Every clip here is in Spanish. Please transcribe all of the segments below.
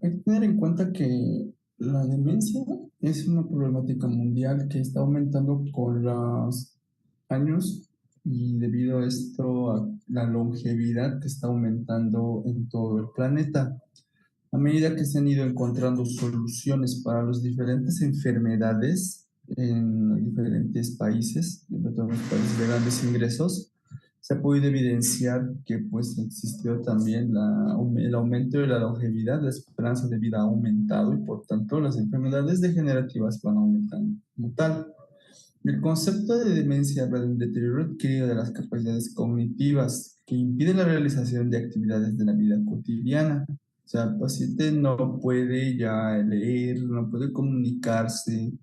Hay que tener en cuenta que la demencia es una problemática mundial que está aumentando con los años y debido a esto, a la longevidad que está aumentando en todo el planeta. A medida que se han ido encontrando soluciones para las diferentes enfermedades en diferentes países, sobre todo en los países de grandes ingresos, se ha podido evidenciar que pues existió también el aumento de la longevidad, la esperanza de vida ha aumentado y por tanto las enfermedades degenerativas van aumentando como tal. El concepto de demencia habla de un deterioro adquirido de las capacidades cognitivas que impide la realización de actividades de la vida cotidiana. O sea, el paciente no puede ya leer, no puede comunicarse,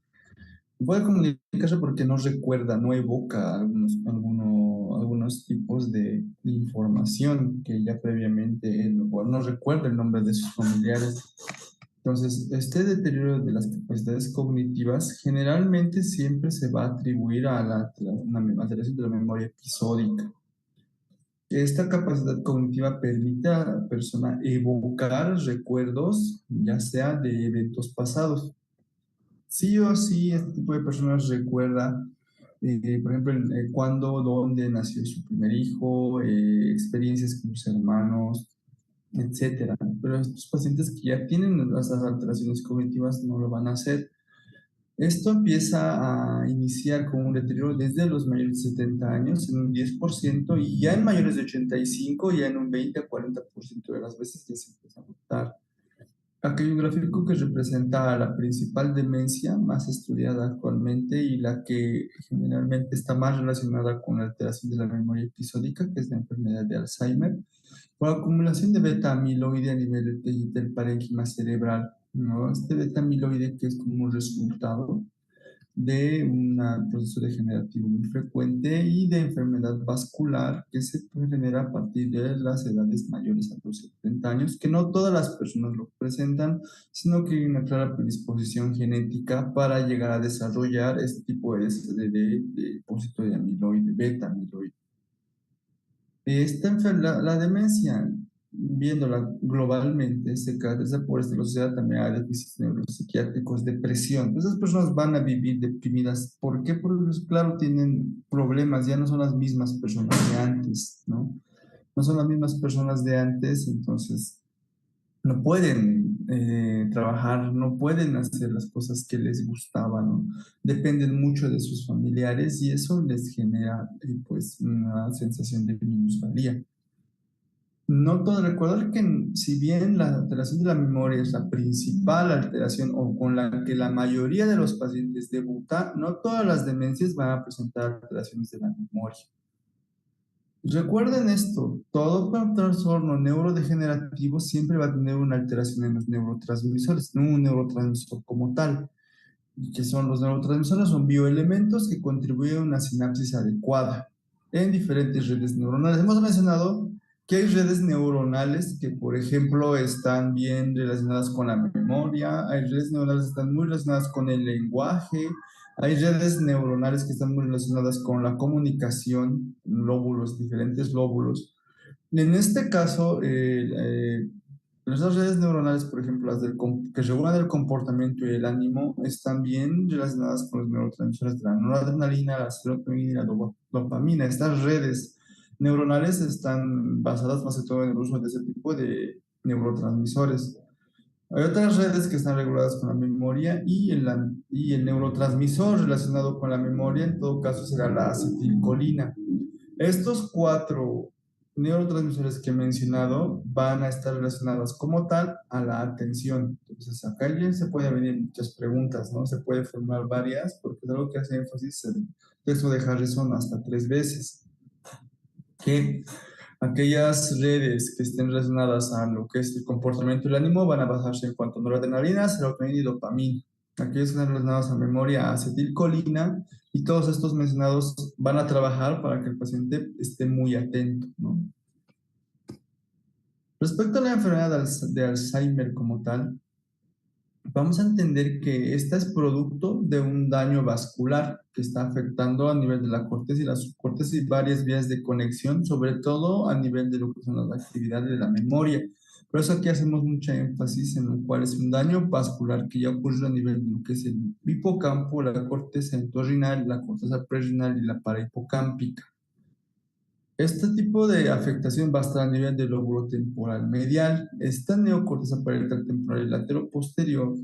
no puede comunicarse porque no recuerda, no evoca algunos tipos de información que ya previamente él no recuerda el nombre de sus familiares. Entonces, este deterioro de las capacidades cognitivas generalmente siempre se va a atribuir a una alteración de la memoria episódica. Esta capacidad cognitiva permite a la persona evocar recuerdos, ya sea de eventos pasados. Sí o sí, este tipo de personas recuerda, por ejemplo, cuándo, dónde nació su primer hijo, experiencias con sus hermanos, etcétera. Pero estos pacientes que ya tienen esas alteraciones cognitivas no lo van a hacer. Esto empieza a iniciar con un deterioro desde los mayores de 70 años en un 10% y ya en mayores de 85 ya en un 20 a 40% de las veces ya se empieza a notar. Aquí hay un gráfico que representa la principal demencia más estudiada actualmente y la que generalmente está más relacionada con la alteración de la memoria episódica, que es la enfermedad de Alzheimer, por acumulación de beta amiloide a nivel del parénquima cerebral, ¿no? Este beta amiloide que es como un resultado de un proceso degenerativo muy frecuente y de enfermedad vascular que se genera a partir de las edades mayores a los 70 años, que no todas las personas lo presentan, sino que hay una clara predisposición genética para llegar a desarrollar este tipo de depósito de amiloide, beta amiloide. La demencia, viéndola globalmente, se caracteriza por esta velocidad también a déficits neuropsiquiátricos, depresión. Esas personas van a vivir deprimidas. ¿Por qué? Porque, pues, claro, tienen problemas, ya no son las mismas personas de antes, ¿no? No son las mismas personas de antes, entonces no pueden trabajar, no pueden hacer las cosas que les gustaban, ¿no? Dependen mucho de sus familiares y eso les genera pues una sensación de minusvalía. No todo, recordar que si bien la alteración de la memoria es la principal alteración o con la que la mayoría de los pacientes debuta, no todas las demencias van a presentar alteraciones de la memoria. Recuerden esto, todo trastorno neurodegenerativo siempre va a tener una alteración en los neurotransmisores, no un neurotransmisor como tal. ¿Y qué son los neurotransmisores? Son bioelementos que contribuyen a una sinapsis adecuada en diferentes redes neuronales. Hemos mencionado que hay redes neuronales que, por ejemplo, están bien relacionadas con la memoria, hay redes neuronales que están muy relacionadas con el lenguaje, hay redes neuronales que están muy relacionadas con la comunicación, lóbulos, diferentes lóbulos. En este caso, las redes neuronales, por ejemplo, que regulan el comportamiento y el ánimo, están bien relacionadas con los neurotransmisores de la noradrenalina, la serotonina y la dopamina. Estas redes neuronales están basadas más que todo en el uso de ese tipo de neurotransmisores. Hay otras redes que están reguladas con la memoria y el neurotransmisor relacionado con la memoria, en todo caso, será la acetilcolina. Estos cuatro neurotransmisores que he mencionado van a estar relacionados como tal a la atención. Entonces, acá ya se pueden venir muchas preguntas, ¿no? Se puede formar varias, porque es algo que hace énfasis el texto de Harrison hasta 3 veces. Que aquellas redes que estén relacionadas a lo que es el comportamiento y el ánimo van a basarse en cuanto a noradrenalina, serotonina y dopamina. Aquellos que están relacionados a memoria, acetilcolina, y todos estos mencionados van a trabajar para que el paciente esté muy atento, ¿no? Respecto a la enfermedad de Alzheimer como tal, vamos a entender que esta es producto de un daño vascular que está afectando a nivel de la corteza y la subcorteza y varias vías de conexión, sobre todo a nivel de lo que son las actividades de la memoria. Por eso aquí hacemos mucha énfasis en lo cual es un daño vascular que ya ocurre a nivel de lo que es el hipocampo, la corteza entorrinal, la corteza prerenal y la parahipocámpica. Este tipo de afectación va a estar a nivel del lóbulo temporal medial. Esta neocorteza parietal temporal y lateroposterior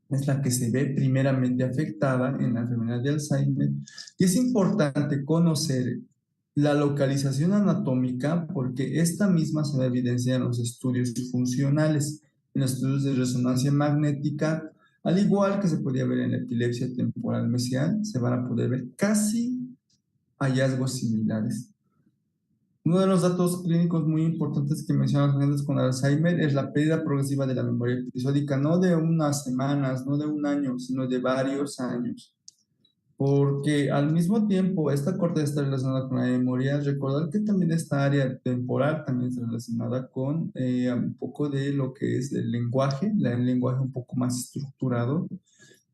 es la que se ve primeramente afectada en la enfermedad de Alzheimer. Y es importante conocer la localización anatómica porque esta misma se da evidencia en los estudios funcionales, en los estudios de resonancia magnética, al igual que se podía ver en la epilepsia temporal mesial, se van a poder ver casi hallazgos similares. Uno de los datos clínicos muy importantes que mencionan los pacientes con Alzheimer es la pérdida progresiva de la memoria episódica, no de unas semanas, no de un año, sino de varios años. Porque al mismo tiempo, esta corteza está relacionada con la memoria. Recordar que también esta área temporal también está relacionada con un poco de lo que es el lenguaje, el lenguaje un poco más estructurado.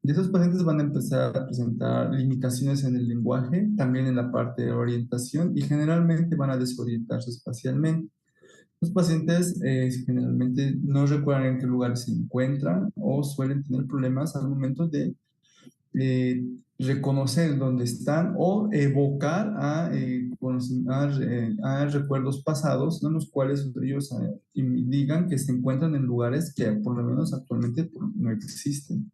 Y esos pacientes van a empezar a presentar limitaciones en el lenguaje, también en la parte de orientación y generalmente van a desorientarse espacialmente. Los pacientes generalmente no recuerdan en qué lugar se encuentran o suelen tener problemas al momento de eh, reconocer dónde están o evocar a recuerdos pasados en los cuales ellos digan que se encuentran en lugares que por lo menos actualmente no existen.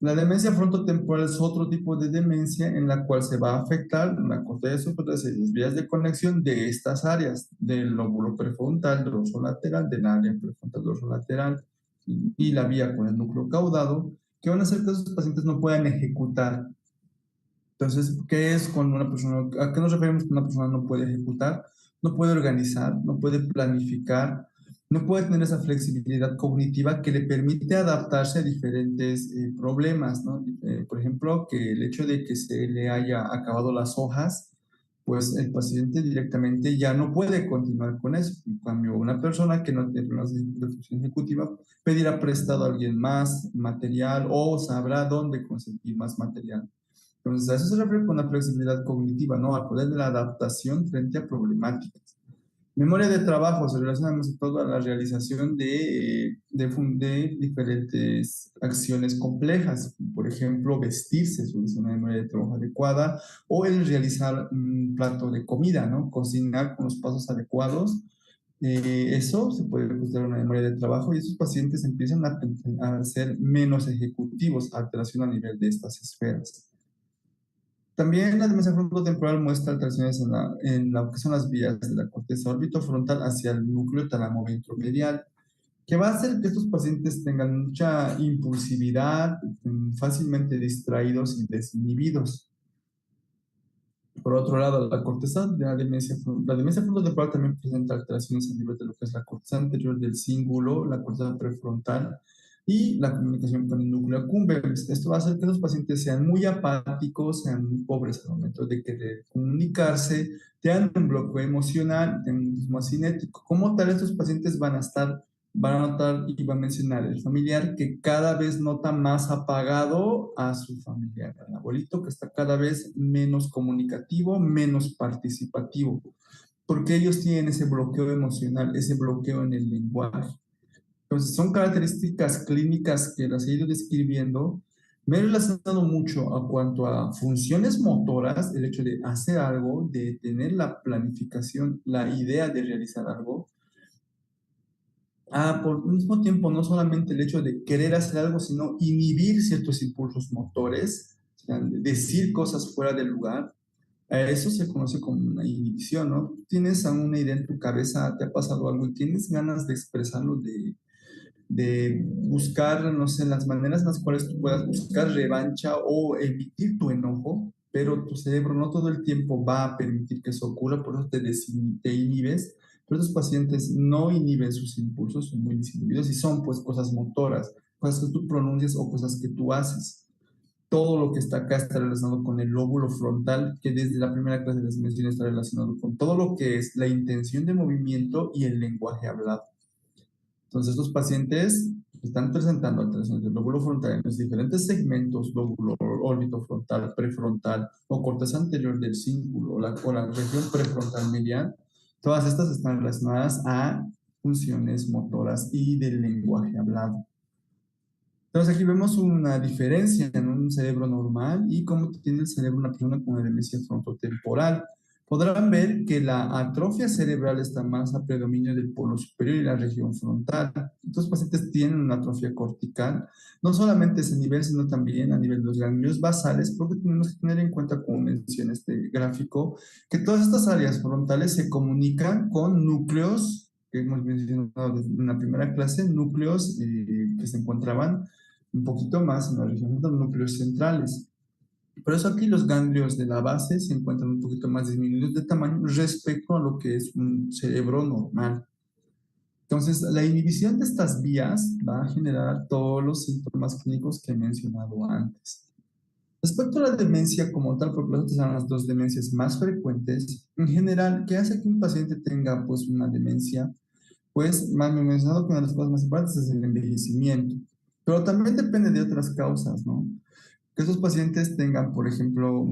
La demencia frontotemporal es otro tipo de demencia en la cual se va a afectar la corteza subcortical y las vías de conexión de estas áreas, del lóbulo prefrontal, dorsolateral, del área prefrontal dorsolateral y la vía con el núcleo caudado, que van a hacer que esos pacientes no puedan ejecutar. Entonces, ¿qué es cuando una persona, a qué nos referimos cuando una persona no puede ejecutar? No puede organizar, no puede planificar, no puede tener esa flexibilidad cognitiva que le permite adaptarse a diferentes problemas, ¿no? Por ejemplo, que el hecho de que se le haya acabado las hojas, pues el paciente directamente ya no puede continuar con eso. En cambio, una persona que no tiene problemas de función ejecutiva pedirá prestado a alguien más material o sabrá dónde conseguir más material. Entonces, a eso se refiere con la flexibilidad cognitiva, ¿no? Al poder de la adaptación frente a problemáticas. Memoria de trabajo se relaciona más que todo a la realización de diferentes acciones complejas. Por ejemplo, vestirse es una memoria de trabajo adecuada o el realizar un plato de comida, ¿no? Cocinar con los pasos adecuados. Eso se puede considerar una memoria de trabajo y esos pacientes empiezan a ser menos ejecutivos, alteración a nivel de estas esferas. También la demencia frontotemporal muestra alteraciones en lo que son las vías de la corteza orbitofrontal hacia el núcleo talamoventromedial, que va a hacer que estos pacientes tengan mucha impulsividad, fácilmente distraídos y desinhibidos. Por otro lado, la demencia frontotemporal también presenta alteraciones a nivel de lo que es la corteza anterior del cíngulo, la corteza prefrontal y la comunicación con el núcleo accumbens. Esto va a hacer que los pacientes sean muy apáticos, sean muy pobres al momento de querer comunicarse, tengan un bloqueo emocional, tengan un mismo cinético. Como tal, estos pacientes van a notar y va a mencionar el familiar que cada vez nota más apagado a su familiar, al abuelito que está cada vez menos comunicativo, menos participativo, porque ellos tienen ese bloqueo emocional, ese bloqueo en el lenguaje. Entonces, son características clínicas que las he ido describiendo. Me he relacionado mucho a cuanto a funciones motoras, el hecho de hacer algo, de tener la planificación, la idea de realizar algo, por mismo tiempo, no solamente el hecho de querer hacer algo, sino inhibir ciertos impulsos motores, o sea, decir cosas fuera del lugar. A eso se conoce como una inhibición, ¿no? Tienes a una idea en tu cabeza, te ha pasado algo y tienes ganas de expresarlo, de buscar, no sé, las maneras en las cuales tú puedas buscar revancha o emitir tu enojo, pero tu cerebro no todo el tiempo va a permitir que eso ocurra, por eso te inhibes. Pero estos pacientes no inhiben sus impulsos, son muy desinhibidos y son pues cosas motoras, cosas que tú pronuncias o cosas que tú haces. Todo lo que está acá está relacionado con el lóbulo frontal, que desde la primera clase les mencioné está relacionado con todo lo que es la intención de movimiento y el lenguaje hablado. Entonces, estos pacientes están presentando alteraciones del lóbulo frontal en los diferentes segmentos, lóbulo orbitofrontal, prefrontal o corteza anterior del cíngulo o la región prefrontal medial. Todas estas están relacionadas a funciones motoras y del lenguaje hablado. Entonces aquí vemos una diferencia en un cerebro normal y cómo tiene el cerebro una persona con demencia frontotemporal. Podrán ver que la atrofia cerebral está más a predominio del polo superior y la región frontal. Estos pacientes tienen una atrofia cortical, no solamente a ese nivel, sino también a nivel de los ganglios basales, porque tenemos que tener en cuenta, como menciona este gráfico, que todas estas áreas frontales se comunican con núcleos que hemos mencionado en la primera clase, núcleos que se encontraban un poquito más en la región de los núcleos centrales. Por eso aquí los ganglios de la base se encuentran un poquito más disminuidos de tamaño respecto a lo que es un cerebro normal. Entonces, la inhibición de estas vías va a generar todos los síntomas clínicos que he mencionado antes. Respecto a la demencia como tal, porque las otras son las dos demencias más frecuentes, en general, ¿qué hace que un paciente tenga pues una demencia? Pues, más me he mencionado que una de las cosas más importantes es el envejecimiento, pero también depende de otras causas, ¿no? Que esos pacientes tengan, por ejemplo,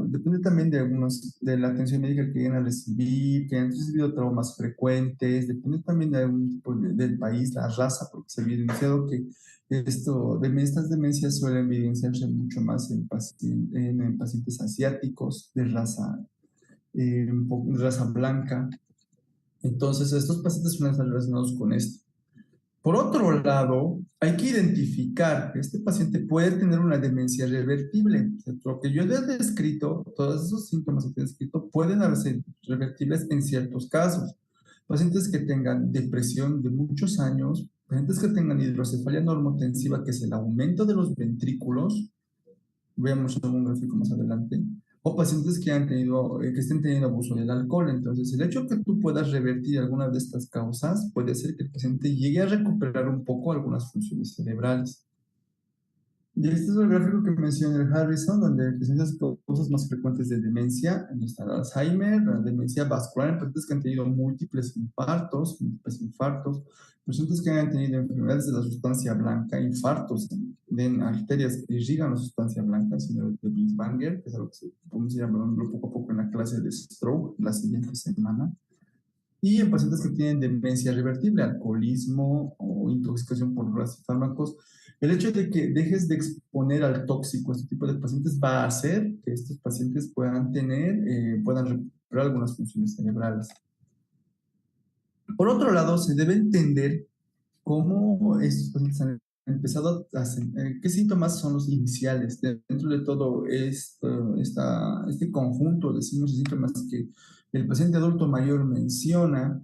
depende también de algunos, de la atención médica que lleguen a recibir, que han recibido traumas frecuentes, depende también de algún tipo del país, la raza, porque se ha evidenciado que estas demencias suelen evidenciarse mucho más en pacientes asiáticos de raza blanca. Entonces, estos pacientes suelen estar relacionados con esto. Por otro lado, hay que identificar que este paciente puede tener una demencia revertible. O sea, lo que yo les he descrito, todos esos síntomas que he descrito, pueden ser revertibles en ciertos casos. Pacientes que tengan depresión de muchos años, pacientes que tengan hidrocefalia normotensiva, que es el aumento de los ventrículos, veamos un gráfico más adelante, o pacientes que estén teniendo abuso del alcohol. Entonces, el hecho que tú puedas revertir alguna de estas causas puede hacer que el paciente llegue a recuperar un poco algunas funciones cerebrales. Y este es el gráfico que menciona el Harrison, donde presenta las causas más frecuentes de demencia. Ahí está el Alzheimer, la demencia vascular en pacientes que han tenido múltiples infartos, pacientes que han tenido enfermedades de la sustancia blanca, infartos en arterias que irrigan la sustancia blanca, sino de Binswanger, que es algo que vamos a ir hablando poco a poco en la clase de stroke la siguiente semana. Y en pacientes que tienen demencia revertible, alcoholismo o intoxicación por drogas y fármacos, el hecho de que dejes de exponer al tóxico a este tipo de pacientes va a hacer que estos pacientes puedan recuperar algunas funciones cerebrales. Por otro lado, se debe entender cómo estos pacientes han empezado qué síntomas son los iniciales dentro de todo este conjunto de signos y síntomas que el paciente adulto mayor menciona.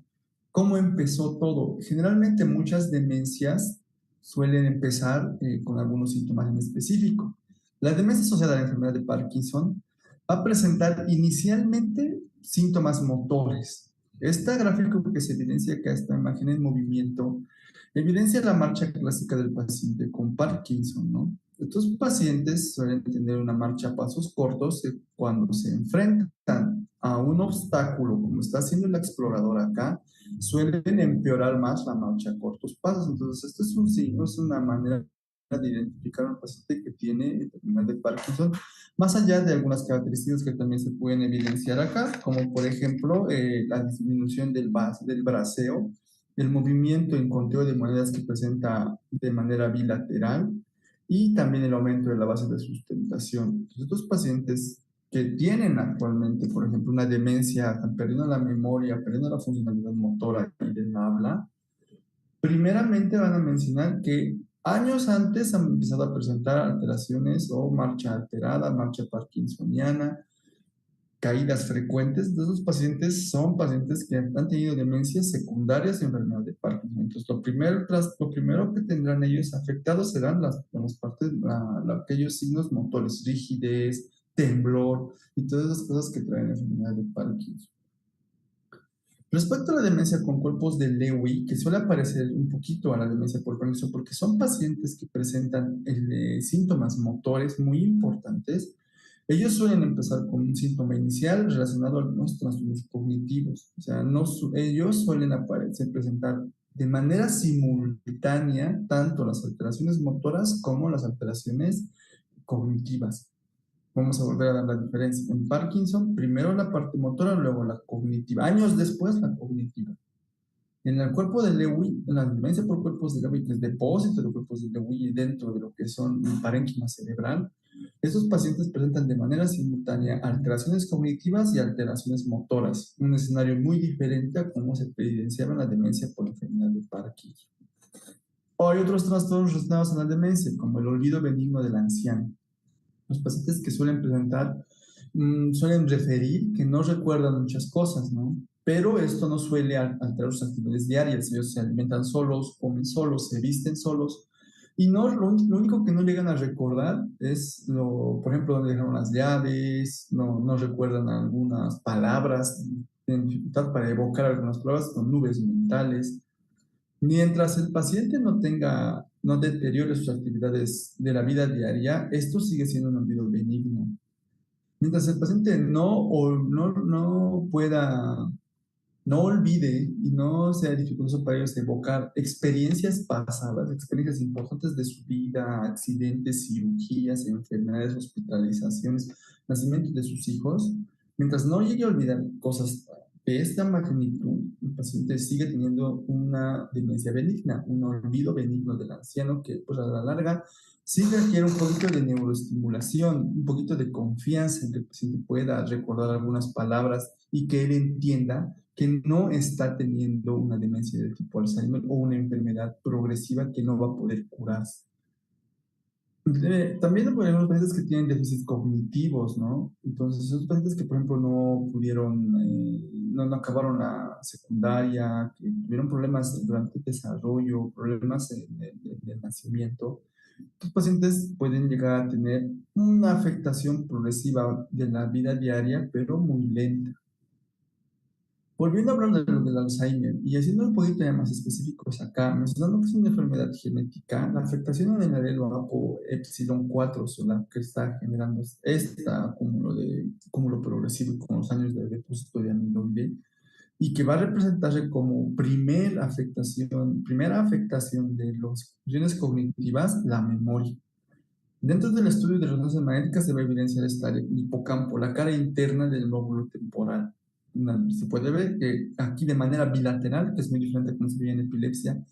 ¿Cómo empezó todo? Generalmente muchas demencias suelen empezar con algunos síntomas en específico. La demencia asociada a la enfermedad de Parkinson va a presentar inicialmente síntomas motores. Esta gráfica que se evidencia acá, esta imagen en movimiento, evidencia la marcha clásica del paciente con Parkinson, ¿no? Estos pacientes suelen tener una marcha a pasos cortos cuando se enfrentan a un obstáculo, como está haciendo el explorador acá, suelen empeorar más la marcha a cortos pasos. Entonces, esto es un signo, es una manera de identificar a un paciente que tiene enfermedad de Parkinson, más allá de algunas características que también se pueden evidenciar acá, como por ejemplo la disminución del braceo, el movimiento en conteo de monedas que presenta de manera bilateral y también el aumento de la base de sustentación. Entonces, estos pacientes que tienen actualmente, por ejemplo, una demencia, están perdiendo la memoria, perdiendo la funcionalidad motora y del habla, primeramente van a mencionar que años antes han empezado a presentar alteraciones o marcha alterada, marcha parkinsoniana, caídas frecuentes de esos pacientes son pacientes que han tenido demencias secundarias y enfermedad de Parkinson. Entonces, lo primero que tendrán ellos afectados serán las partes, aquellos signos motores, rigidez, temblor y todas esas cosas que traen la enfermedad de Parkinson. Respecto a la demencia con cuerpos de Lewy, que suele aparecer un poquito a la demencia por Parkinson, porque son pacientes que presentan síntomas motores muy importantes. Ellos suelen empezar con un síntoma inicial relacionado a algunos trastornos cognitivos. O sea, ellos suelen presentar de manera simultánea tanto las alteraciones motoras como las alteraciones cognitivas. Vamos a volver a dar la diferencia. En Parkinson, primero la parte motora, luego la cognitiva. Años después, la cognitiva. En el cuerpo de Lewy, en la demencia por cuerpos de Lewy, que es depósito de cuerpos de Lewy dentro de lo que son el parénquima cerebral, estos pacientes presentan de manera simultánea alteraciones cognitivas y alteraciones motoras, un escenario muy diferente a cómo se evidenciaba en la demencia por enfermedad de Parkinson. O hay otros trastornos relacionados a la demencia, como el olvido benigno del anciano. Los pacientes que suelen presentar, suelen referir que no recuerdan muchas cosas, ¿no? Pero esto no suele alterar sus actividades diarias. Ellos se alimentan solos, comen solos, se visten solos. Y no, lo único que no llegan a recordar es, por ejemplo, dónde dejaron las llaves, no recuerdan algunas palabras, tienen dificultad para evocar algunas palabras con nubes mentales. Mientras el paciente no deteriore sus actividades de la vida diaria, esto sigue siendo un olvido benigno. Mientras el paciente no pueda, no olvide y no sea dificultoso para ellos evocar experiencias pasadas, experiencias importantes de su vida, accidentes, cirugías, enfermedades, hospitalizaciones, nacimientos de sus hijos, mientras no llegue a olvidar cosas de esta magnitud, el paciente sigue teniendo una demencia benigna, un olvido benigno del anciano que, pues, a la larga sí requiere un poquito de neuroestimulación, un poquito de confianza en que el paciente pueda recordar algunas palabras y que él entienda que no está teniendo una demencia de tipo Alzheimer o una enfermedad progresiva que no va a poder curarse. También hay pacientes que tienen déficits cognitivos, ¿no? Entonces, esos pacientes que, por ejemplo, no pudieron, no acabaron la secundaria, que tuvieron problemas durante el desarrollo, problemas de nacimiento, estos pacientes pueden llegar a tener una afectación progresiva de la vida diaria, pero muy lenta. Volviendo a hablar de lo del Alzheimer y haciendo un poquito más específicos acá, mencionando que es una enfermedad genética, la afectación en el alelo APO epsilon 4 es la que está generando este cúmulo progresivo con los años de depósito de amiloide y que va a representarse como primera afectación de las funciones cognitivas, la memoria. Dentro del estudio de resonancia magnética se va a evidenciar esta área, el hipocampo, la cara interna del lóbulo temporal. Se puede ver que aquí de manera bilateral, que es muy diferente a como se ve en epilepsia,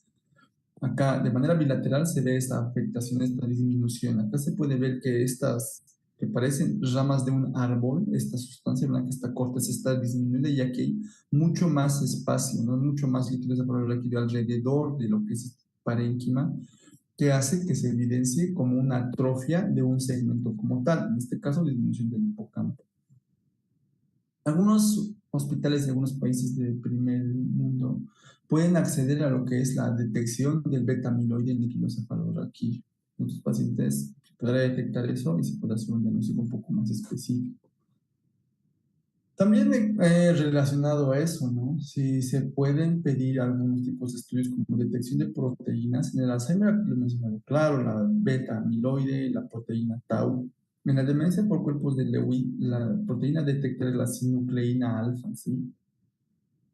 acá de manera bilateral se ve esta afectación, esta disminución. Acá se puede ver que estas que parecen ramas de un árbol, esta sustancia blanca, esta corteza está disminuida y aquí hay mucho más espacio, ¿no? Mucho más líquido desarrollado aquí alrededor de lo que es este parénquima, que hace que se evidencie como una atrofia de un segmento como tal, en este caso disminución del hipocampo. Algunos hospitales de algunos países del primer mundo pueden acceder a lo que es la detección del beta-amiloide en líquido cefalorraquídeo. Muchos pacientes podrán detectar eso y se puede hacer un diagnóstico un poco más específico. También relacionado a eso, ¿no? Si se pueden pedir algunos tipos de estudios como detección de proteínas. En el Alzheimer, lo he mencionado claro, la beta-amiloide, la proteína tau. En la demencia por cuerpos de Lewy, la proteína detecta la sinucleína alfa, ¿sí?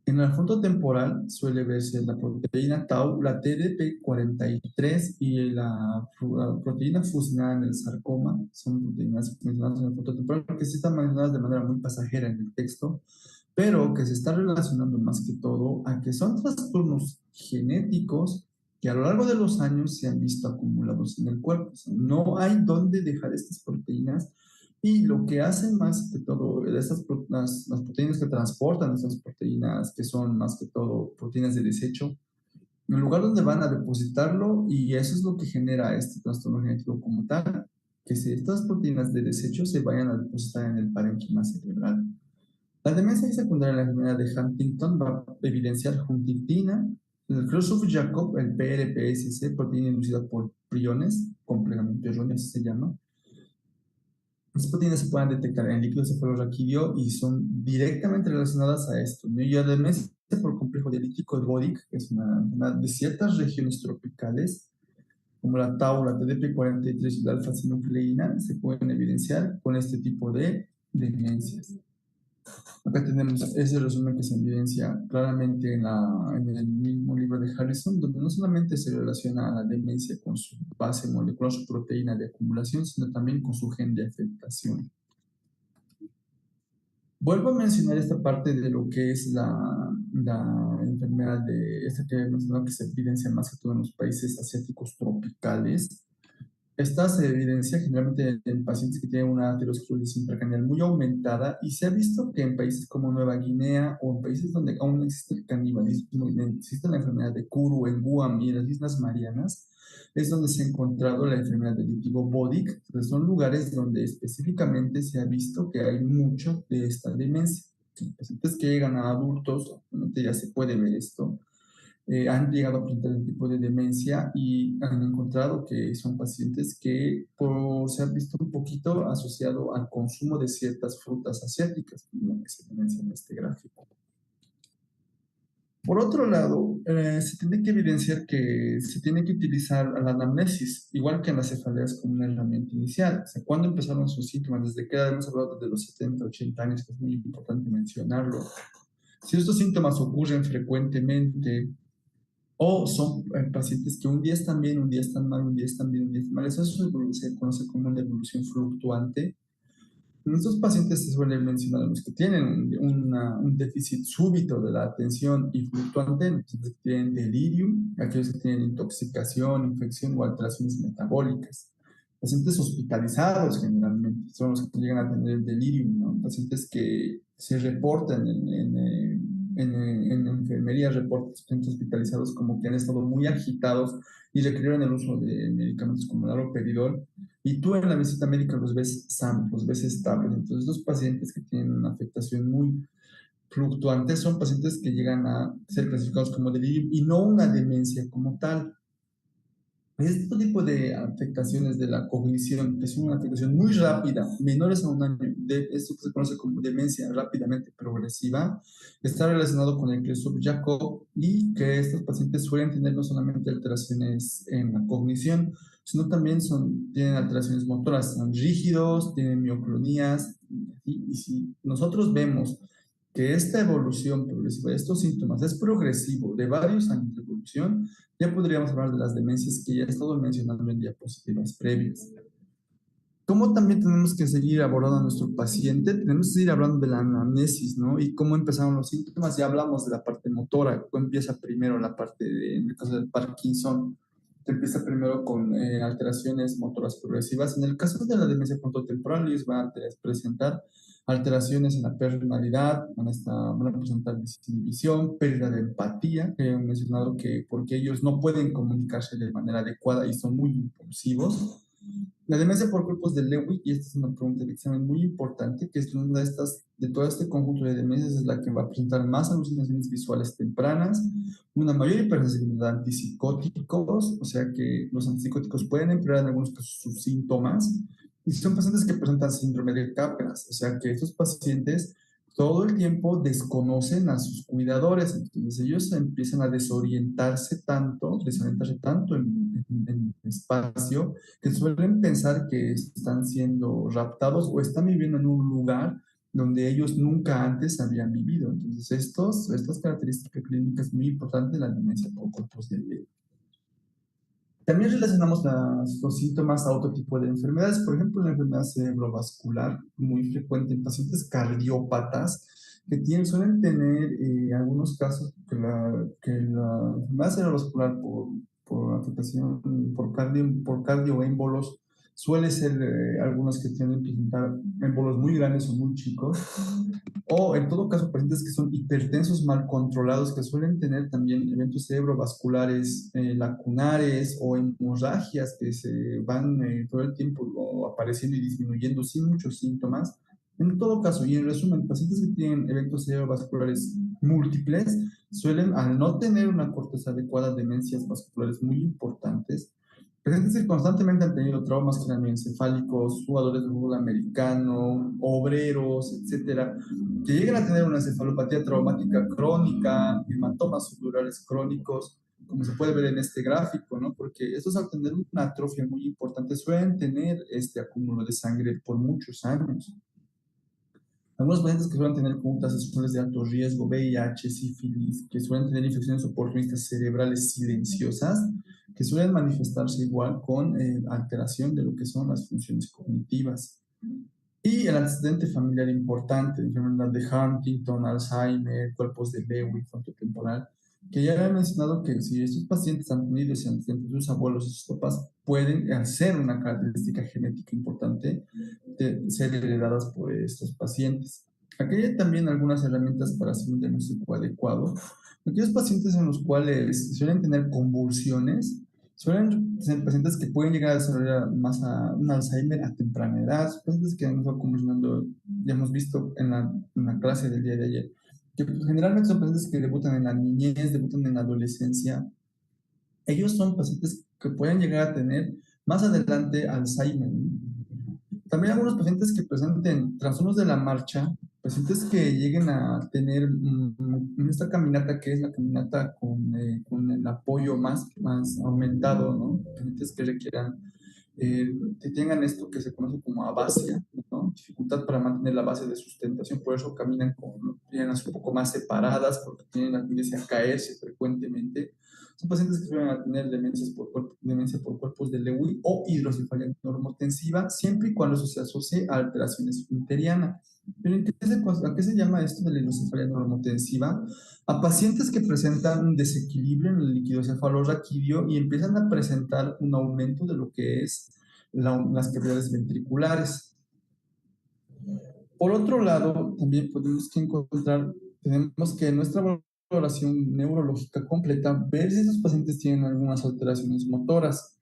En el fondo temporal suele verse la proteína tau, la TDP43 y la proteína fusionada en el sarcoma. Son proteínas mencionadas en el fondo temporal que sí están mencionadas de manera muy pasajera en el texto, pero que se está relacionando más que todo a que son trastornos genéticos que a lo largo de los años se han visto acumulados en el cuerpo. O sea, no hay dónde dejar estas proteínas y lo que hacen más que todo, las proteínas que transportan estas proteínas, que son más que todo proteínas de desecho, en el lugar donde van a depositarlo, y eso es lo que genera este trastorno genético como tal, que si estas proteínas de desecho se vayan a depositar en el parénquima cerebral. La demencia secundaria en la enfermedad de Huntington va a evidenciar huntingtina, el Creutzfeldt-Jakob, el PRPSC, proteína inducida por priones, completamente erróneo, así se llama. Las proteínas se pueden detectar en líquido cefalorraquídeo y son directamente relacionadas a esto, ¿no? Y la demencia por complejo dialítico de Bodick, que es una de ciertas regiones tropicales, como la tau, la TDP43 y la alfa-sinucleína, se pueden evidenciar con este tipo de demencias. Acá tenemos ese resumen que se evidencia claramente en el mismo libro de Harrison, donde no solamente se relaciona a la demencia con su base molecular, su proteína de acumulación, sino también con su gen de afectación. Vuelvo a mencionar esta parte de lo que es la enfermedad de esta que he mencionado que se evidencia más que todo en los países asiáticos tropicales. Esta se evidencia generalmente en pacientes que tienen una aterosclerosis intracraneal muy aumentada y se ha visto que en países como Nueva Guinea o en países donde aún no existe el canibalismo y existe la enfermedad de Kuru, en Guam y en las Islas Marianas, es donde se ha encontrado la enfermedad del vitigo Bodic. Entonces son lugares donde específicamente se ha visto que hay mucho de esta demencia. En pacientes que llegan a adultos, obviamente ya se puede ver esto, han llegado a presentar el tipo de demencia y han encontrado que son pacientes que se han visto un poquito asociado al consumo de ciertas frutas asiáticas, lo que se menciona en este gráfico. Por otro lado, se tiene que evidenciar que se tiene que utilizar la anamnesis, igual que en las cefaleas, como una herramienta inicial. O sea, ¿cuándo empezaron sus síntomas? Desde que hemos hablado desde los 70, 80 años, que es muy importante mencionarlo. Si estos síntomas ocurren frecuentemente, o son pacientes que un día están bien, un día están mal, un día están bien, un día están mal. Eso se conoce como una evolución fluctuante. En estos pacientes se suele mencionar a los que tienen un déficit súbito de la atención y fluctuante, los pacientes que tienen delirium, aquellos que tienen intoxicación, infección o alteraciones metabólicas. Pacientes hospitalizados generalmente son los que llegan a tener delirium, ¿no? Pacientes que se reportan en enfermería, reportan pacientes hospitalizados como que han estado muy agitados y requirieron el uso de medicamentos como el haloperidol, y tú en la visita médica los ves sanos, los ves estables. Entonces, los pacientes que tienen una afectación muy fluctuante son pacientes que llegan a ser clasificados como delirio y no una demencia como tal. Este tipo de afectaciones de la cognición, que es una afectación muy rápida, menores a un año, de esto que se conoce como demencia rápidamente progresiva, está relacionado con el Creutzfeldt-Jakob y que estos pacientes suelen tener no solamente alteraciones en la cognición, sino también tienen alteraciones motoras, son rígidos, tienen mioclonías, y si nosotros vemos que esta evolución progresiva, estos síntomas es progresivo de varios años de evolución, ya podríamos hablar de las demencias que ya he estado mencionando en diapositivas previas. ¿Cómo también tenemos que seguir abordando a nuestro paciente? Tenemos que seguir hablando de la anamnesis, ¿no? Y cómo empezaron los síntomas. Ya hablamos de la parte motora. ¿Cómo empieza primero la parte, en el caso del Parkinson, que empieza primero con alteraciones motoras progresivas? En el caso de la demencia frontotemporal, ellos van a presentar alteraciones en la personalidad, van a presentar desinhibición, pérdida de empatía, que he mencionado que porque ellos no pueden comunicarse de manera adecuada y son muy impulsivos. La demencia por cuerpos de Lewy, y esta es una pregunta de examen muy importante, que es una de todo este conjunto de demencias, es la que va a presentar más alucinaciones visuales tempranas, una mayor hipersensibilidad a antipsicóticos, o sea que los antipsicóticos pueden empeorar en algunos casos sus síntomas, y son pacientes que presentan síndrome de Capgras, o sea que estos pacientes todo el tiempo desconocen a sus cuidadores, entonces ellos empiezan a desorientarse tanto en el espacio, que suelen pensar que están siendo raptados o están viviendo en un lugar donde ellos nunca antes habían vivido. Entonces, estas características clínicas muy importantes de la demencia por corpus de Lewy. También relacionamos los síntomas a otro tipo de enfermedades, por ejemplo, la enfermedad cerebrovascular, muy frecuente en pacientes cardiópatas, que suelen tener algunos casos que la enfermedad cerebrovascular por afectación, por cardioémbolos, suele ser algunos que tienen que presentar émbolos muy grandes o muy chicos, o en todo caso pacientes que son hipertensos mal controlados, que suelen tener también eventos cerebrovasculares lacunares o hemorragias que se van todo el tiempo apareciendo y disminuyendo sin muchos síntomas. En todo caso, y en resumen, pacientes que tienen eventos cerebrovasculares múltiples suelen, al no tener una corteza adecuada, demencias vasculares muy importantes. Pacientes que constantemente han tenido traumas craneoencefálicos, jugadores de fútbol americano, obreros, etcétera, que lleguen a tener una encefalopatía traumática crónica, hematomas subdurales crónicos, como se puede ver en este gráfico, ¿no? Porque estos, al tener una atrofia muy importante, suelen tener este acúmulo de sangre por muchos años. Algunos pacientes que suelen tener conductas sexuales de alto riesgo, VIH, sífilis, que suelen tener infecciones oportunistas cerebrales silenciosas, que suelen manifestarse igual con alteración de lo que son las funciones cognitivas. Y el antecedente familiar importante, enfermedad de Huntington, Alzheimer, cuerpos de Lewy, frontotemporal, que ya había mencionado que si estos pacientes han tenido ese antecedente de sus abuelos y sus papás, pueden hacer una característica genética importante de ser heredadas por estos pacientes. Aquí hay también algunas herramientas para hacer un diagnóstico adecuado. Aquellos pacientes en los cuales suelen tener convulsiones, suelen ser pacientes que pueden llegar a desarrollar más un Alzheimer a temprana edad, pacientes que han estado convulsionando, ya hemos visto en la clase del día de ayer, que pues, generalmente son pacientes que debutan en la niñez, debutan en la adolescencia. Ellos son pacientes que pueden llegar a tener más adelante Alzheimer. También algunos pacientes que presenten trastornos de la marcha, pacientes que lleguen a tener esta caminata que es la caminata con el apoyo más aumentado, ¿no? Pacientes que requieran, que tengan esto que se conoce como abasia, ¿no? Dificultad para mantener la base de sustentación, por eso caminan con piernas un poco más separadas, porque tienen la tendencia a caerse frecuentemente. Son pacientes que suelen tener demencia por cuerpos de Lewy o hidrocefalia normotensiva, siempre y cuando eso se asocie a alteraciones esfinteriana. ¿Pero a qué se llama esto de la hidrocefalia normotensiva? A pacientes que presentan un desequilibrio en el líquido cefalorraquídeo y empiezan a presentar un aumento de lo que es las cavidades ventriculares. Por otro lado, también tenemos que en nuestra valoración neurológica completa, ver si esos pacientes tienen algunas alteraciones motoras.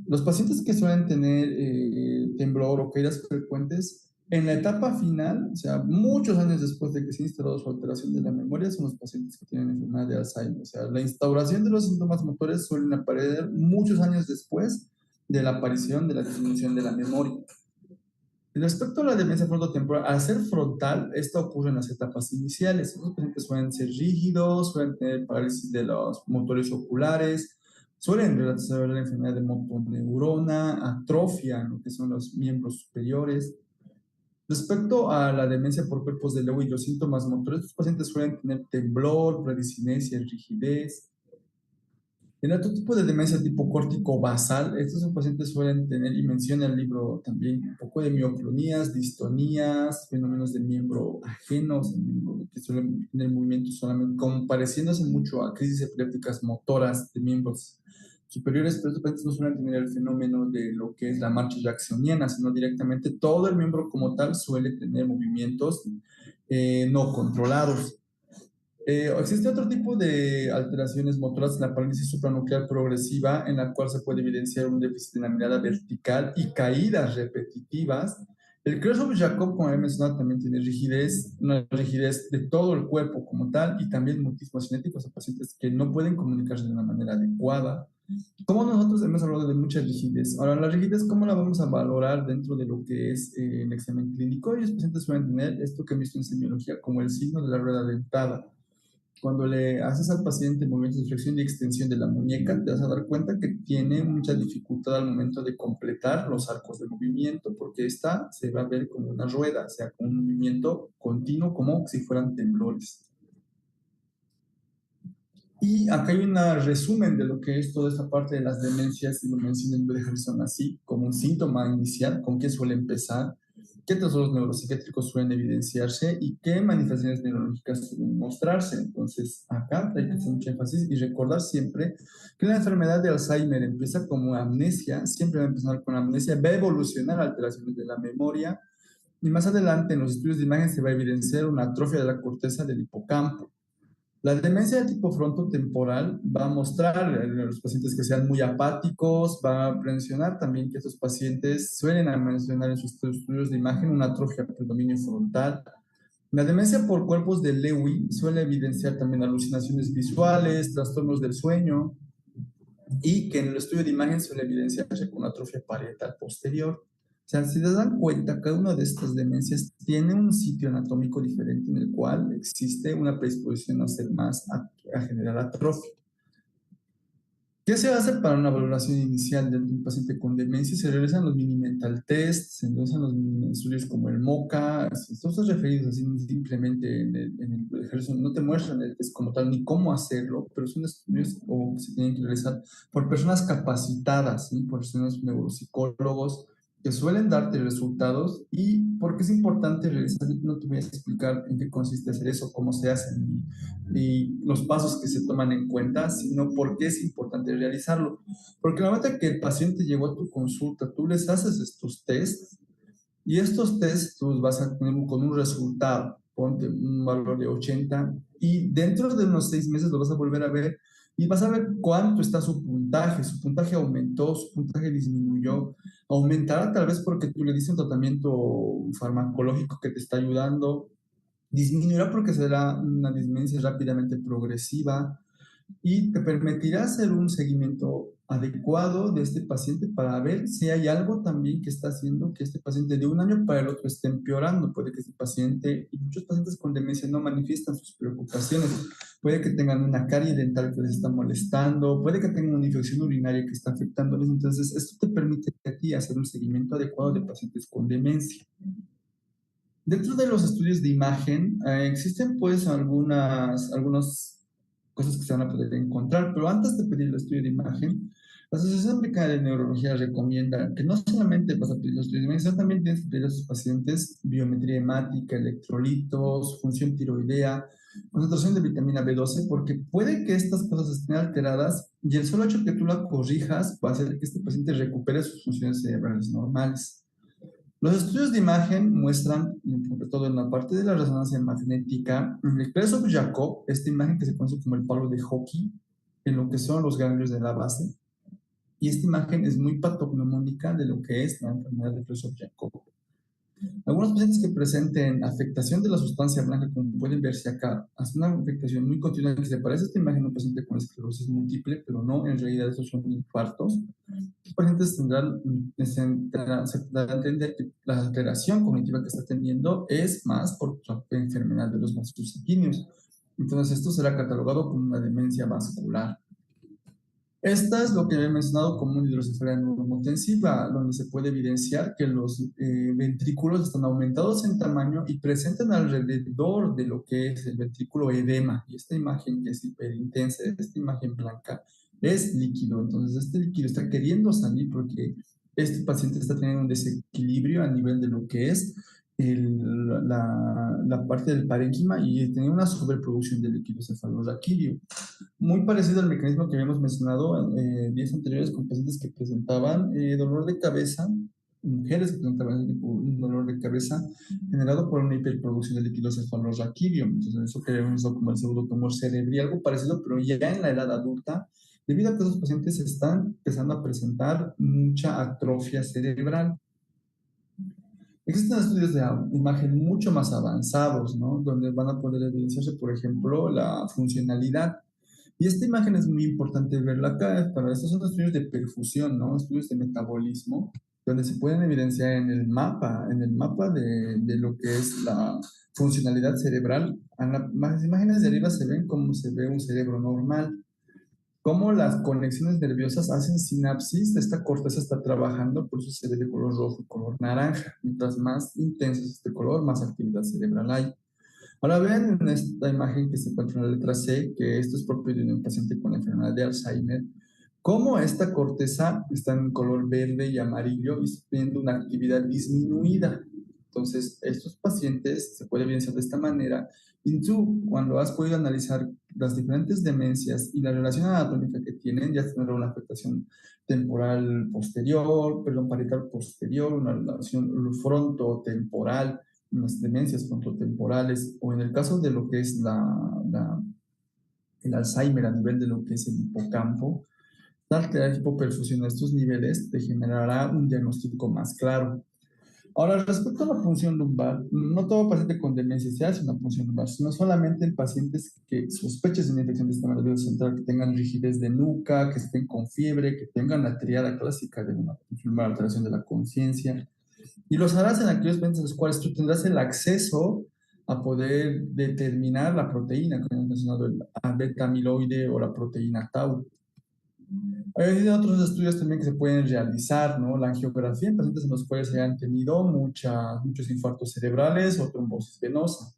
Los pacientes que suelen tener temblor o caídas frecuentes, en la etapa final, o sea, muchos años después de que se ha instalado su alteración de la memoria, son los pacientes que tienen enfermedad de Alzheimer. O sea, la instauración de los síntomas motores suelen aparecer muchos años después de la aparición de la disminución de la memoria. Respecto a la demencia frontotemporal, al ser frontal, esto ocurre en las etapas iniciales. Los pacientes suelen ser rígidos, suelen tener parálisis de los motores oculares, suelen desarrollar la enfermedad de motoneurona, atrofia en lo que son los miembros superiores. Respecto a la demencia por cuerpos de Lewy y los síntomas motores, estos pacientes suelen tener temblor, bradicinesia, rigidez. En otro tipo de demencia tipo córtico basal, estos pacientes suelen tener, y menciona el libro también, un poco de mioclonías, distonías, fenómenos de miembro ajenos, que suelen tener movimientos solamente, como pareciéndose mucho a crisis epilépticas motoras de miembros superiores, pero estos pacientes no suelen tener el fenómeno de lo que es la marcha jacksoniana, sino directamente todo el miembro como tal suele tener movimientos no controlados. Existe otro tipo de alteraciones motoras, la parálisis supranuclear progresiva, en la cual se puede evidenciar un déficit en la mirada vertical y caídas repetitivas. El Krusov-Jacob, como he mencionado, también tiene rigidez, una rigidez de todo el cuerpo como tal, y también mutismo cinético, a pacientes que no pueden comunicarse de una manera adecuada. Como nosotros hemos hablado de mucha rigidez. Ahora, la rigidez, ¿cómo la vamos a valorar dentro de lo que es el examen clínico? Y los pacientes suelen tener esto que he visto en semiología como el signo de la rueda dentada. Cuando le haces al paciente movimientos de flexión y extensión de la muñeca, te vas a dar cuenta que tiene mucha dificultad al momento de completar los arcos de movimiento, porque esta se va a ver como una rueda, o sea, con un movimiento continuo, como si fueran temblores. Y acá hay un resumen de lo que es toda esta parte de las demencias, y lo menciona en Harrison así, como un síntoma inicial, con qué suele empezar, qué trastornos neuropsiquiátricos suelen evidenciarse y qué manifestaciones neurológicas suelen mostrarse. Entonces, acá hay que hacer mucho énfasis y recordar siempre que la enfermedad de Alzheimer empieza como amnesia, siempre va a empezar con amnesia, va a evolucionar a alteraciones de la memoria y más adelante en los estudios de imagen se va a evidenciar una atrofia de la corteza del hipocampo. La demencia de tipo frontotemporal va a mostrar en los pacientes que sean muy apáticos, va a mencionar también que estos pacientes suelen mencionar en sus estudios de imagen una atrofia del predominio frontal. La demencia por cuerpos de Lewy suele evidenciar también alucinaciones visuales, trastornos del sueño y que en el estudio de imagen suele evidenciarse con atrofia parietal posterior. O sea, si te dan cuenta, cada una de estas demencias tiene un sitio anatómico diferente en el cual existe una predisposición a ser a generar atrofia. ¿Qué se hace para una valoración inicial de un paciente con demencia? Se realizan los mini mental tests, se realizan los mini estudios como el MOCA, estos referidos así simplemente en el ejercicio, no te muestran el test como tal ni cómo hacerlo, pero son estudios que se tienen que realizar por personas capacitadas, ¿sí? Por personas neuropsicólogos que suelen darte resultados y por qué es importante realizar. No te voy a explicar en qué consiste hacer eso, cómo se hacen y los pasos que se toman en cuenta, sino por qué es importante realizarlo. Porque la momento que el paciente llegó a tu consulta, tú les haces estos tests y estos tests tú vas a tener con un resultado, ponte un valor de 80 y dentro de unos 6 meses lo vas a volver a ver y vas a ver cuánto está su puntaje aumentó, su puntaje disminuyó, aumentará tal vez porque tú le diste un tratamiento farmacológico que te está ayudando, disminuirá porque será una disminución rápidamente progresiva, y te permitirá hacer un seguimiento adecuado de este paciente para ver si hay algo también que está haciendo que este paciente de un año para el otro esté empeorando. Puede que este paciente, y muchos pacientes con demencia no manifiestan sus preocupaciones, puede que tengan una carie dental que les está molestando, puede que tengan una infección urinaria que está afectándoles. Entonces, esto te permite a ti hacer un seguimiento adecuado de pacientes con demencia. Dentro de los estudios de imagen, existen pues algunas cosas que se van a poder encontrar, pero antes de pedir el estudio de imagen, la Asociación Americana de Neurología recomienda que no solamente vas a pedir los estudios de imagen, sino también tienes que pedir a sus pacientes biometría hemática, electrolitos, función tiroidea, concentración de vitamina B12, porque puede que estas cosas estén alteradas y el solo hecho que tú la corrijas va a hacer que este paciente recupere sus funciones cerebrales normales. Los estudios de imagen muestran, sobre todo en la parte de la resonancia magnética, en el caso de Jacob, esta imagen que se conoce como el palo de hockey, en lo que son los ganglios de la base, y esta imagen es muy patognomónica de lo que es la enfermedad de Creutzfeldt-Jakob. Algunos pacientes que presenten afectación de la sustancia blanca, como pueden verse acá, hacen una afectación muy continua que se parece a esta imagen de un paciente con esclerosis múltiple, pero no, en realidad esos son infartos. Los pacientes se darán a entender que la alteración cognitiva que está teniendo es más por la enfermedad de los vasos sanguíneos. Entonces, esto será catalogado como una demencia vascular. Esta es lo que he mencionado como una hidrocefalia neuromotensiva, donde se puede evidenciar que los ventrículos están aumentados en tamaño y presentan alrededor de lo que es el ventrículo edema. Y esta imagen que es hiperintensa, esta imagen blanca, es líquido. Entonces, este líquido está queriendo salir porque este paciente está teniendo un desequilibrio a nivel de lo que es la parte del parénquima y tiene una sobreproducción de líquido cefalorraquídeo. Muy parecido al mecanismo que habíamos mencionado en días anteriores con pacientes que presentaban dolor de cabeza, mujeres que presentaban un dolor de cabeza generado por una hiperproducción de líquido cefalorraquídeo. Entonces, eso que vemos como el pseudotumor cerebral, algo parecido, pero ya en la edad adulta, debido a que esos pacientes están empezando a presentar mucha atrofia cerebral. Existen estudios de imagen mucho más avanzados, ¿no? Donde van a poder evidenciarse, por ejemplo, la funcionalidad. Y esta imagen es muy importante verla acá. Para estos son estudios de perfusión, ¿no? Estudios de metabolismo, donde se pueden evidenciar en el mapa de lo que es la funcionalidad cerebral. En las imágenes de arriba se ven como se ve un cerebro normal, cómo las conexiones nerviosas hacen sinapsis, esta corteza está trabajando, por eso se ve de color rojo y color naranja. Mientras más intenso es este color, más actividad cerebral hay. Ahora vean en esta imagen que se encuentra en la letra C, que esto es propio de un paciente con enfermedad de Alzheimer, cómo esta corteza está en color verde y amarillo y está teniendo una actividad disminuida. Entonces, estos pacientes se puede evidenciar de esta manera. Y tú, cuando has podido analizar las diferentes demencias y la relación anatómica que tienen, ya tendrá una afectación temporal posterior, perdón, parietal posterior, una relación frontotemporal, unas demencias frontotemporales, o en el caso de lo que es el Alzheimer a nivel de lo que es el hipocampo, tal que la hipoperfusión a estos niveles te generará un diagnóstico más claro. Ahora, respecto a la punción lumbar, no todo paciente con demencia se hace una punción lumbar, sino solamente en pacientes que sospeches de una infección del sistema nervioso central, que tengan rigidez de nuca, que estén con fiebre, que tengan la triada clásica de una punción lumbar, alteración de la conciencia. Y los harás en aquellos pacientes en los cuales tú tendrás el acceso a poder determinar la proteína, como hemos mencionado, el beta-amiloide o la proteína tau. Hay otros estudios también que se pueden realizar, ¿no? La angiografía en pacientes en los cuales se han tenido muchos infartos cerebrales o trombosis venosa.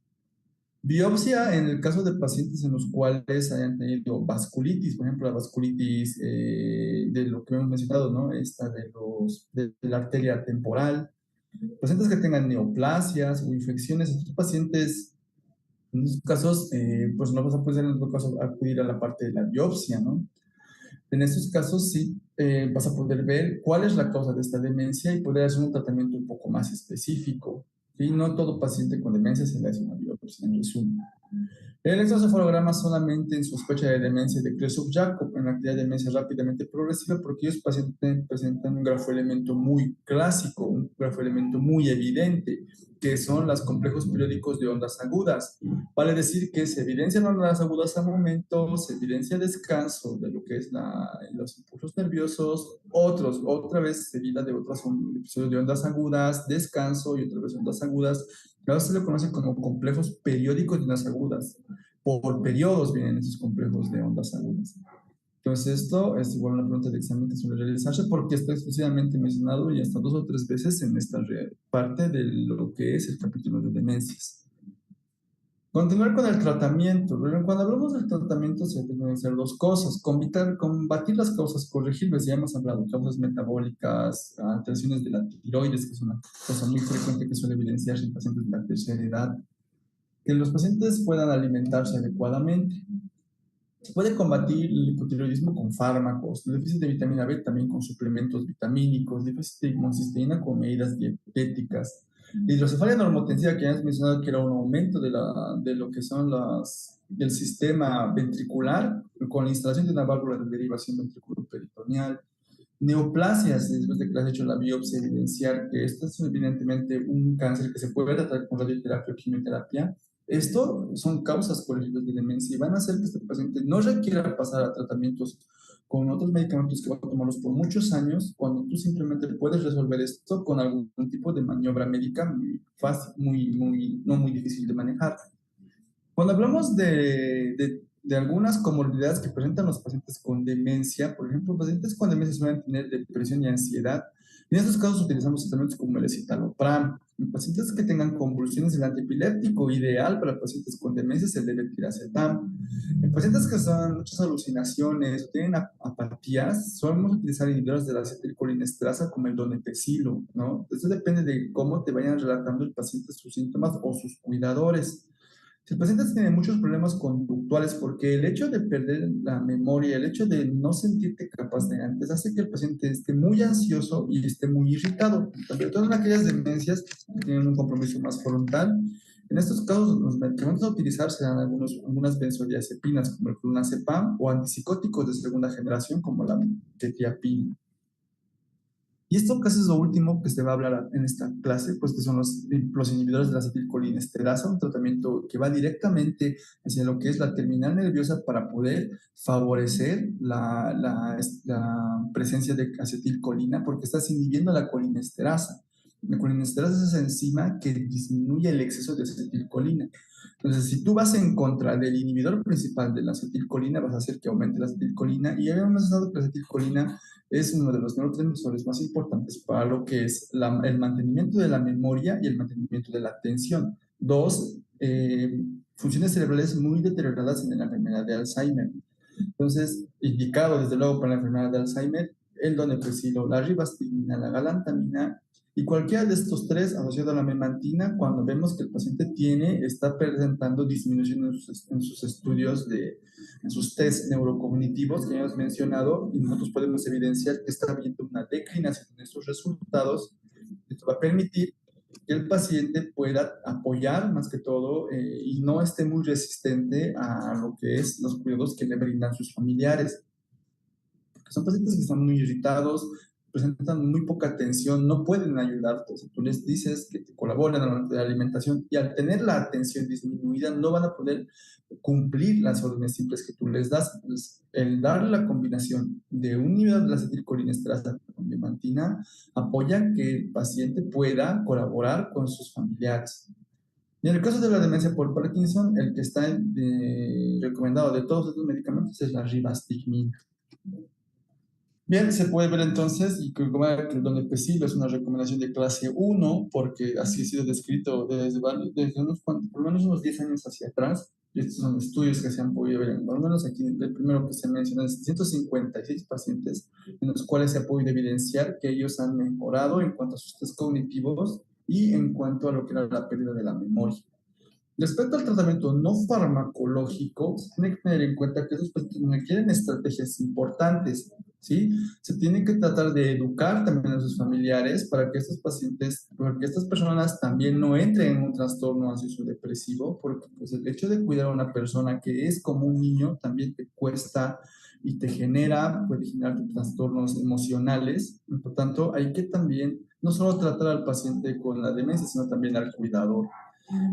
Biopsia en el caso de pacientes en los cuales hayan tenido vasculitis, por ejemplo, la vasculitis de lo que hemos mencionado, ¿no? Esta de la arteria temporal, pacientes que tengan neoplasias o infecciones, estos pacientes, en esos casos, pues no vas a poder en otro caso acudir a la parte de la biopsia, ¿no? En estos casos sí vas a poder ver cuál es la causa de esta demencia y poder hacer un tratamiento un poco más específico. ¿Sí? No todo paciente con demencia se le hace una biopsia, en resumen. El electroencefalograma solamente en sospecha de demencia de Krusov-Jakob, en la actividad de demencia rápidamente progresiva, porque ellos pacientes presentan un grafoelemento muy clásico, un grafoelemento muy evidente, que son los complejos periódicos de ondas agudas. Vale decir que se evidencian ondas agudas al momento, se evidencia descanso de lo que es los impulsos nerviosos, otra vez seguida de otros episodios de ondas agudas, descanso y otra vez ondas agudas. Claro, se le conoce como complejos periódicos de ondas agudas. Por periodos vienen esos complejos de ondas agudas. Entonces, esto es igual una pregunta de examen que suele realizarse porque está exclusivamente mencionado y hasta 2 o 3 veces en esta parte de lo que es el capítulo de demencias. Continuar con el tratamiento. Cuando hablamos del tratamiento se tienen que hacer 2 cosas. Combatir las causas corregibles, ya hemos hablado, causas metabólicas, alteraciones de la tiroides, que es una cosa muy frecuente que suele evidenciarse en pacientes de la tercera edad. Que los pacientes puedan alimentarse adecuadamente. Se puede combatir el hipotiroidismo con fármacos, el déficit de vitamina B también con suplementos vitamínicos, déficit de homocisteína con medidas dietéticas. La hidrocefalia normotensiva, que ya hemos mencionado que era un aumento de lo que son del sistema ventricular con la instalación de una válvula de derivación ventriculoperitoneal. Neoplasias, después de que le has hecho la biopsia, evidenciar que esto es evidentemente un cáncer que se puede tratar con radioterapia o quimioterapia. Esto son causas corregibles de demencia y van a hacer que este paciente no requiera pasar a tratamientos con otros medicamentos que va a tomarlos por muchos años, cuando tú simplemente puedes resolver esto con algún tipo de maniobra médica muy fácil, no muy difícil de manejar. Cuando hablamos de algunas comorbilidades que presentan los pacientes con demencia, por ejemplo, pacientes con demencia suelen tener depresión y ansiedad. En estos casos utilizamos tratamientos como el escitalopram. En pacientes que tengan convulsiones del antiepiléptico, ideal para pacientes con demencia es el levetiracetam. En pacientes que son muchas alucinaciones o tienen apatías, solemos utilizar inhibidores de la acetilcolinesterasa como el donepezilo, ¿no? Eso depende de cómo te vayan relatando el paciente sus síntomas o sus cuidadores. Si el paciente tiene muchos problemas conductuales, porque el hecho de perder la memoria, el hecho de no sentirte capaz de antes, hace que el paciente esté muy ansioso y esté muy irritado. Sobre todo en aquellas demencias que tienen un compromiso más frontal. En estos casos, los medicamentos a utilizar serán algunas benzodiazepinas, como el clonazepam, o antipsicóticos de segunda generación, como la quetiapina. Y esto casi es lo último que se va a hablar en esta clase, pues que son los inhibidores de la acetilcolinesterasa, un tratamiento que va directamente hacia lo que es la terminal nerviosa para poder favorecer la presencia de acetilcolina, porque estás inhibiendo la colinesterasa. La colinesterasa es esa enzima que disminuye el exceso de acetilcolina. Entonces, si tú vas en contra del inhibidor principal de la acetilcolina, vas a hacer que aumente la acetilcolina. Y ya habíamos mencionado que la acetilcolina es uno de los neurotransmisores más importantes para lo que es el mantenimiento de la memoria y el mantenimiento de la atención. Dos, funciones cerebrales muy deterioradas en la enfermedad de Alzheimer. Entonces, indicado desde luego para la enfermedad de Alzheimer, el donepezilo, la ribastigmina, la galantamina y cualquiera de estos tres asociado a la memantina, cuando vemos que el paciente está presentando disminución en sus estudios, en sus test neurocognitivos que hemos mencionado, y nosotros podemos evidenciar que está habiendo una declinación en estos resultados. Esto va a permitir que el paciente pueda apoyar más que todo y no esté muy resistente a lo que es los cuidados que le brindan sus familiares. Porque son pacientes que están muy irritados, presentan muy poca atención, no pueden ayudarte. O sea, tú les dices que te colaboren a la alimentación y al tener la atención disminuida no van a poder cumplir las órdenes simples que tú les das. Entonces, el darle la combinación de un nivel de la acetilcolinesterasa con memantina apoya que el paciente pueda colaborar con sus familiares. Y en el caso de la demencia por Parkinson, el que está recomendado de todos estos medicamentos es la ribastigmina. Bien, se puede ver entonces, y que como que el donepezil es una recomendación de clase uno porque así ha sido descrito desde unos cuantos, por lo menos unos 10 años hacia atrás, y estos son estudios que se han podido ver, por lo menos aquí el primero que se menciona es 156 pacientes en los cuales se ha podido evidenciar que ellos han mejorado en cuanto a sus test cognitivos y en cuanto a lo que era la pérdida de la memoria. Respecto al tratamiento no farmacológico, se tiene que tener en cuenta que esos pacientes requieren estrategias importantes, ¿sí? Se tiene que tratar de educar también a sus familiares para que estos pacientes, para que estas personas también no entren en un trastorno ansioso depresivo, porque pues, el hecho de cuidar a una persona que es como un niño también te cuesta y te genera, puede generar trastornos emocionales. Por lo tanto, hay que también no solo tratar al paciente con la demencia, sino también al cuidador.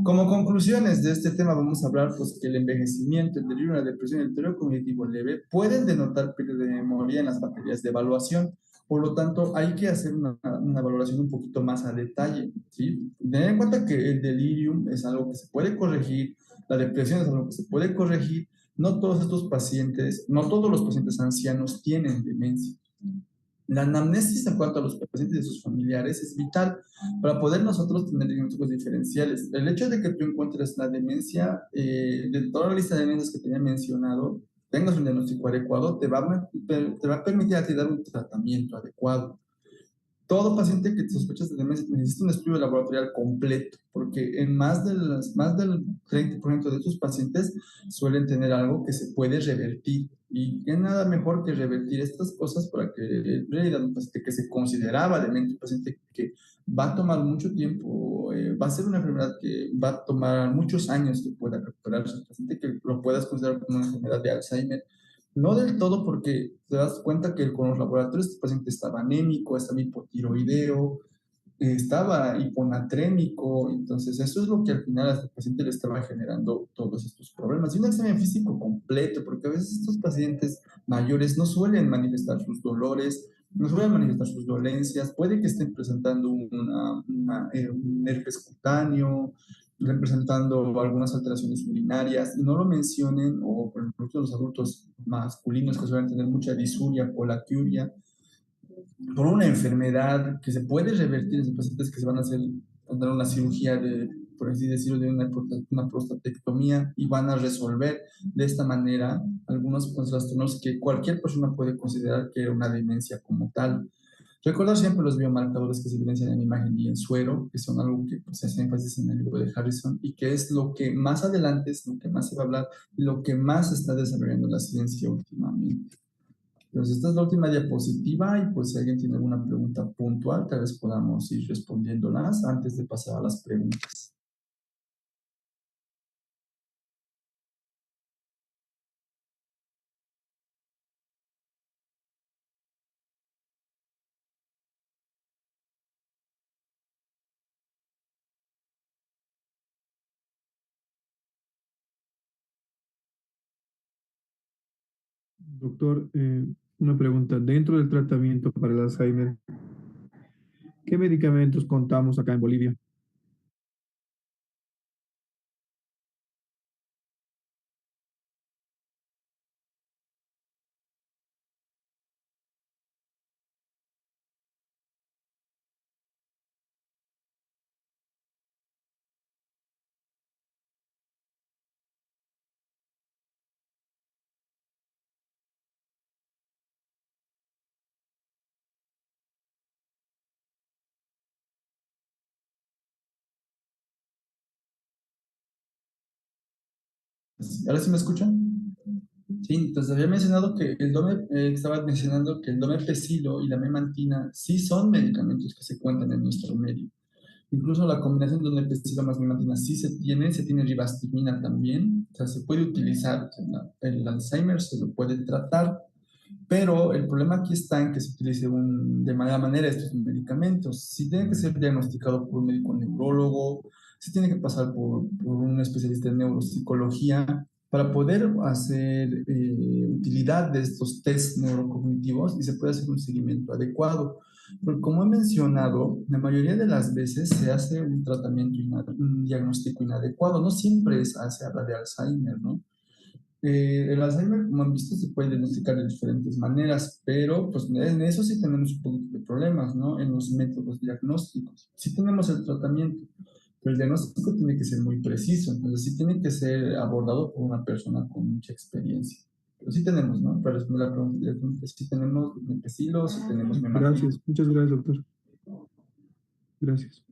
Como conclusiones de este tema vamos a hablar pues, que el envejecimiento, el delirio, la depresión y el deterioro cognitivo leve pueden denotar pérdida de memoria en las materias de evaluación. Por lo tanto, hay que hacer una valoración un poquito más a detalle, ¿sí? Tener en cuenta que el delirium es algo que se puede corregir, la depresión es algo que se puede corregir. No todos estos pacientes, no todos los pacientes ancianos tienen demencia. La anamnesis en cuanto a los pacientes y sus familiares es vital para poder nosotros tener diagnósticos diferenciales. El hecho de que tú encuentres la demencia, de toda la lista de demencias que te había mencionado, tengas un diagnóstico adecuado, te va a permitir a ti dar un tratamiento adecuado. Todo paciente que sospechas de demencia necesita un estudio laboratorial completo, porque en más del 30% de estos pacientes suelen tener algo que se puede revertir. Y qué nada mejor que revertir estas cosas para que en realidad un paciente que se consideraba demente, un paciente que va a tomar mucho tiempo, va a ser una enfermedad que va a tomar muchos años que pueda recuperarse, un paciente que lo puedas considerar como una enfermedad de Alzheimer, no del todo porque te das cuenta que con los laboratorios este paciente estaba anémico, estaba hipotiroideo, estaba hiponatrémico, entonces eso es lo que al final a este paciente le estaba generando todos estos problemas. Y un examen físico completo, porque a veces estos pacientes mayores no suelen manifestar sus dolores, no suelen manifestar sus dolencias, puede que estén presentando un herpes cutáneo, representando algunas alteraciones urinarias, y no lo mencionen, o por ejemplo los adultos masculinos que suelen tener mucha disuria o laquiuria, por una enfermedad que se puede revertir en pacientes que se van a hacer una cirugía de, por así decirlo, de una prostatectomía y van a resolver de esta manera algunos trastornos que cualquier persona puede considerar que era una demencia como tal. Recordar siempre los biomarcadores que se evidencian en imagen y en suero, que son algo que pues, se hace énfasis en el libro de Harrison y que es lo que más adelante es lo que más se va a hablar y lo que más se está desarrollando la ciencia últimamente. Entonces, esta es la última diapositiva y pues si alguien tiene alguna pregunta puntual, tal vez podamos ir respondiéndolas antes de pasar a las preguntas. Doctor, una pregunta. Dentro del tratamiento para el Alzheimer, ¿qué medicamentos contamos acá en Bolivia? ¿Ahora sí me escuchan? Sí, entonces había mencionado que estaba mencionando que el domepezilo y la memantina sí son medicamentos que se cuentan en nuestro medio. Incluso la combinación de domepezilo más memantina sí se tiene ribastimina también, o sea, se puede utilizar, el Alzheimer se lo puede tratar, pero el problema aquí está en que se utilice de mala manera estos medicamentos. Si tiene que ser diagnosticado por un médico neurólogo, si tiene que pasar por un especialista en neuropsicología para poder hacer utilidad de estos test neurocognitivos y se puede hacer un seguimiento adecuado. Pero como he mencionado, la mayoría de las veces se hace un tratamiento, un diagnóstico inadecuado. No siempre se habla de Alzheimer, ¿no? El Alzheimer, como han visto, se puede diagnosticar de diferentes maneras, pero pues en eso sí tenemos un poquito de problemas, ¿no? En los métodos diagnósticos. Sí tenemos el tratamiento, pero el diagnóstico tiene que ser muy preciso, entonces sí tiene que ser abordado por una persona con mucha experiencia. Pero sí tenemos, ¿no? Para responder la pregunta directamente, sí tenemos nepesilos, sí tenemos Gracias, mematitis. muchas gracias, doctor. Gracias.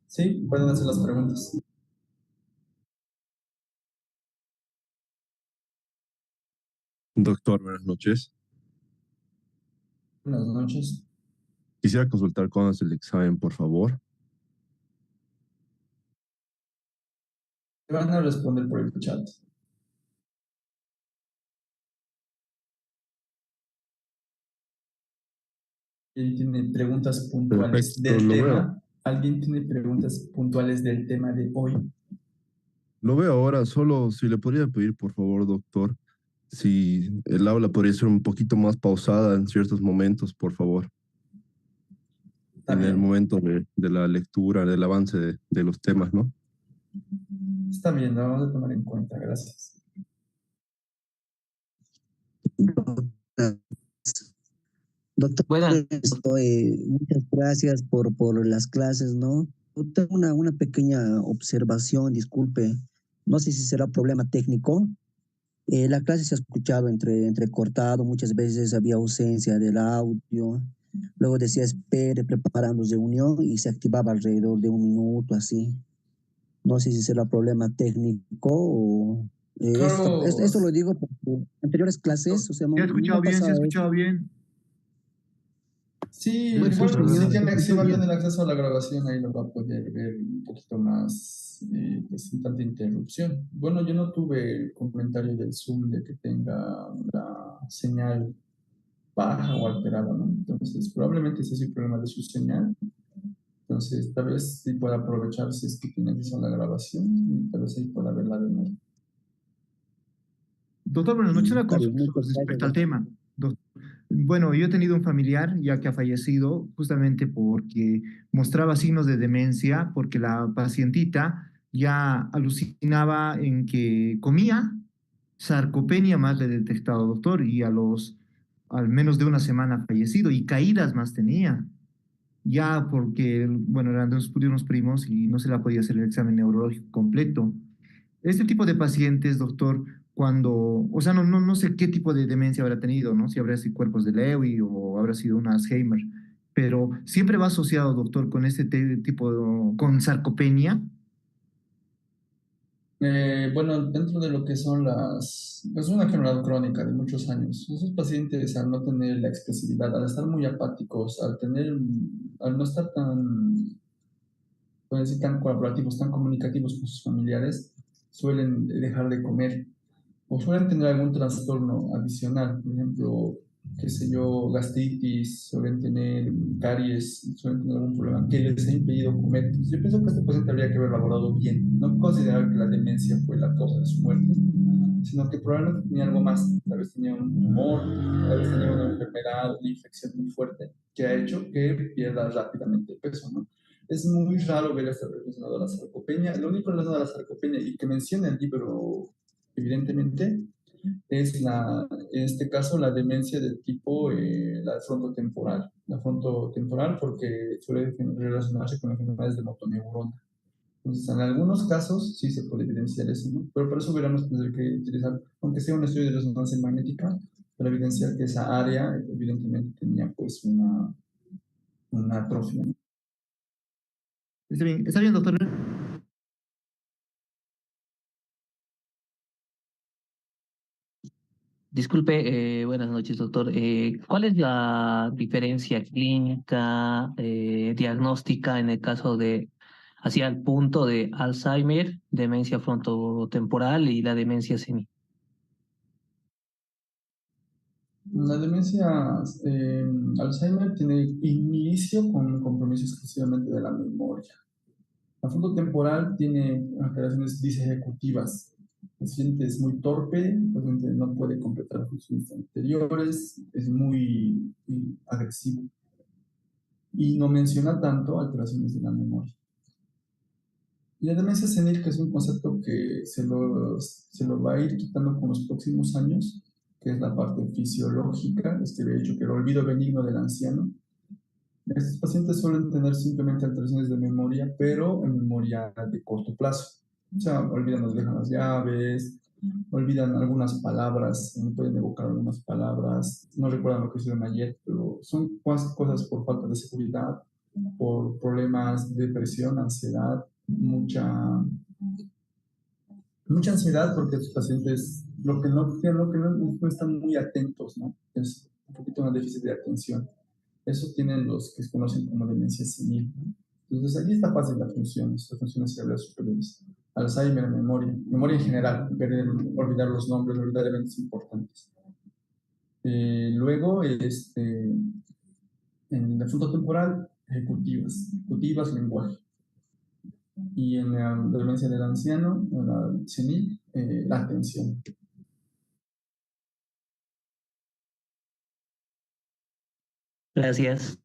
Sí, pueden hacer las preguntas. Doctor, buenas noches. Buenas noches. Quisiera consultar cuándo es el examen, por favor. Te van a responder por el chat. ¿Alguien tiene preguntas puntuales Perfecto, del lo veo. tema? ¿Alguien tiene preguntas puntuales del tema de hoy? Lo veo ahora, solo si le podría pedir, por favor, doctor, si el aula podría ser un poquito más pausada en ciertos momentos, por favor, Está en el bien. momento de la lectura, del avance de los temas, ¿no? Está bien, lo vamos a tomar en cuenta. Gracias. Doctor, Buenas, muchas gracias por las clases, ¿no? Yo tengo una pequeña observación, disculpe, no sé si será problema técnico. La clase se ha escuchado entrecortado, muchas veces había ausencia del audio, luego decía espere, preparando reunión y se activaba alrededor de un minuto, así. No sé si será problema técnico o Claro, esto lo digo porque en anteriores clases, o sea, ¿Se ha no escuchado bien? ¿Se ha pasaba eso. escuchado bien? sí, Se escucha igual si bien, tiene, se si escuchó va a tener bien. acceso a la grabación, ahí lo va a poder ver un poquito más, pues, sin tanta interrupción. Bueno, yo no tuve el comentario del Zoom de que tenga la señal baja o alterada, ¿no? Entonces, probablemente ese es el problema de su señal. Entonces, tal vez sí pueda aprovechar si es que tiene acceso a la grabación y tal vez ahí pueda verla de nuevo. Doctor, buenas noches. Una Está bien, consulta muchas gracias, respecto al doctor. tema. Bueno, yo he tenido un familiar ya que ha fallecido justamente porque mostraba signos de demencia, porque la pacientita ya alucinaba en que comía, sarcopenia más le he detectado, doctor, y al menos de una semana ha fallecido y caídas más tenía. Ya porque, bueno, eran de unos primos y no se le podía hacer el examen neurológico completo. Este tipo de pacientes, doctor, cuando, o sea, no sé qué tipo de demencia habrá tenido, ¿no? Si habrá sido cuerpos de Lewy o habrá sido un Alzheimer, pero siempre va asociado, doctor, con este tipo con sarcopenia. Bueno, dentro de lo que son es una enfermedad crónica de muchos años. Esos pacientes, al no tener la expresividad, al estar muy apáticos, al no estar tan, pueden decir, tan colaborativos, tan comunicativos con sus familiares, suelen dejar de comer o suelen tener algún trastorno adicional, por ejemplo, qué sé yo, gastritis, suelen tener caries, suelen tener algún problema que les ha impedido comer. Entonces, yo pienso que este paciente habría que haberlo abordado bien, no considerar que la demencia fue la causa de su muerte, sino que probablemente tenía algo más, tal vez tenía un tumor, tal vez tenía una enfermedad, una infección muy fuerte, que ha hecho que pierda rápidamente peso, ¿no? Es muy raro ver esto relacionado a la sarcopenia. Lo único relacionado a la sarcopenia y que menciona el libro, evidentemente, es en este caso la demencia del tipo la frontotemporal. La frontotemporal porque suele relacionarse con enfermedades de motoneurona. Entonces, en algunos casos sí se puede evidenciar eso, ¿no? Pero por eso hubiéramos tenido que utilizar, aunque sea un estudio de resonancia magnética, para evidenciar que esa área evidentemente tenía pues una atrofia, ¿no? Está bien, doctor. disculpe, buenas noches, doctor. ¿Cuál es la diferencia clínica, diagnóstica en el caso de, hacia el punto de Alzheimer, demencia frontotemporal y la demencia senil? La demencia Alzheimer tiene inicio con un compromiso exclusivamente de la memoria. La frontotemporal tiene alteraciones disejecutivas, El paciente es muy torpe, el paciente no puede completar funciones anteriores, es muy agresivo y no menciona tanto alteraciones de la memoria. Y la demencia senil, que es un concepto que se lo va a ir quitando con los próximos años, que es la parte fisiológica, es que había dicho que el olvido benigno del anciano. Estos pacientes suelen tener simplemente alteraciones de memoria, pero en memoria de corto plazo. O sea, olvidan o dejan las llaves, olvidan algunas palabras, no pueden evocar algunas palabras, no recuerdan lo que hicieron ayer, pero son cosas por falta de seguridad, por problemas de depresión, ansiedad, mucha ansiedad porque los pacientes no están muy atentos, ¿no? Es un poquito una déficit de atención. Eso tienen los que se conocen como demencia senil, ¿no? Entonces, aquí está fácil las funciones cerebrales superiores. Alzheimer, memoria en general, olvidar los nombres, olvidar eventos importantes. Luego, en el asunto temporal, ejecutivas, lenguaje. Y en la demencia del anciano, en la senil, la atención. Gracias.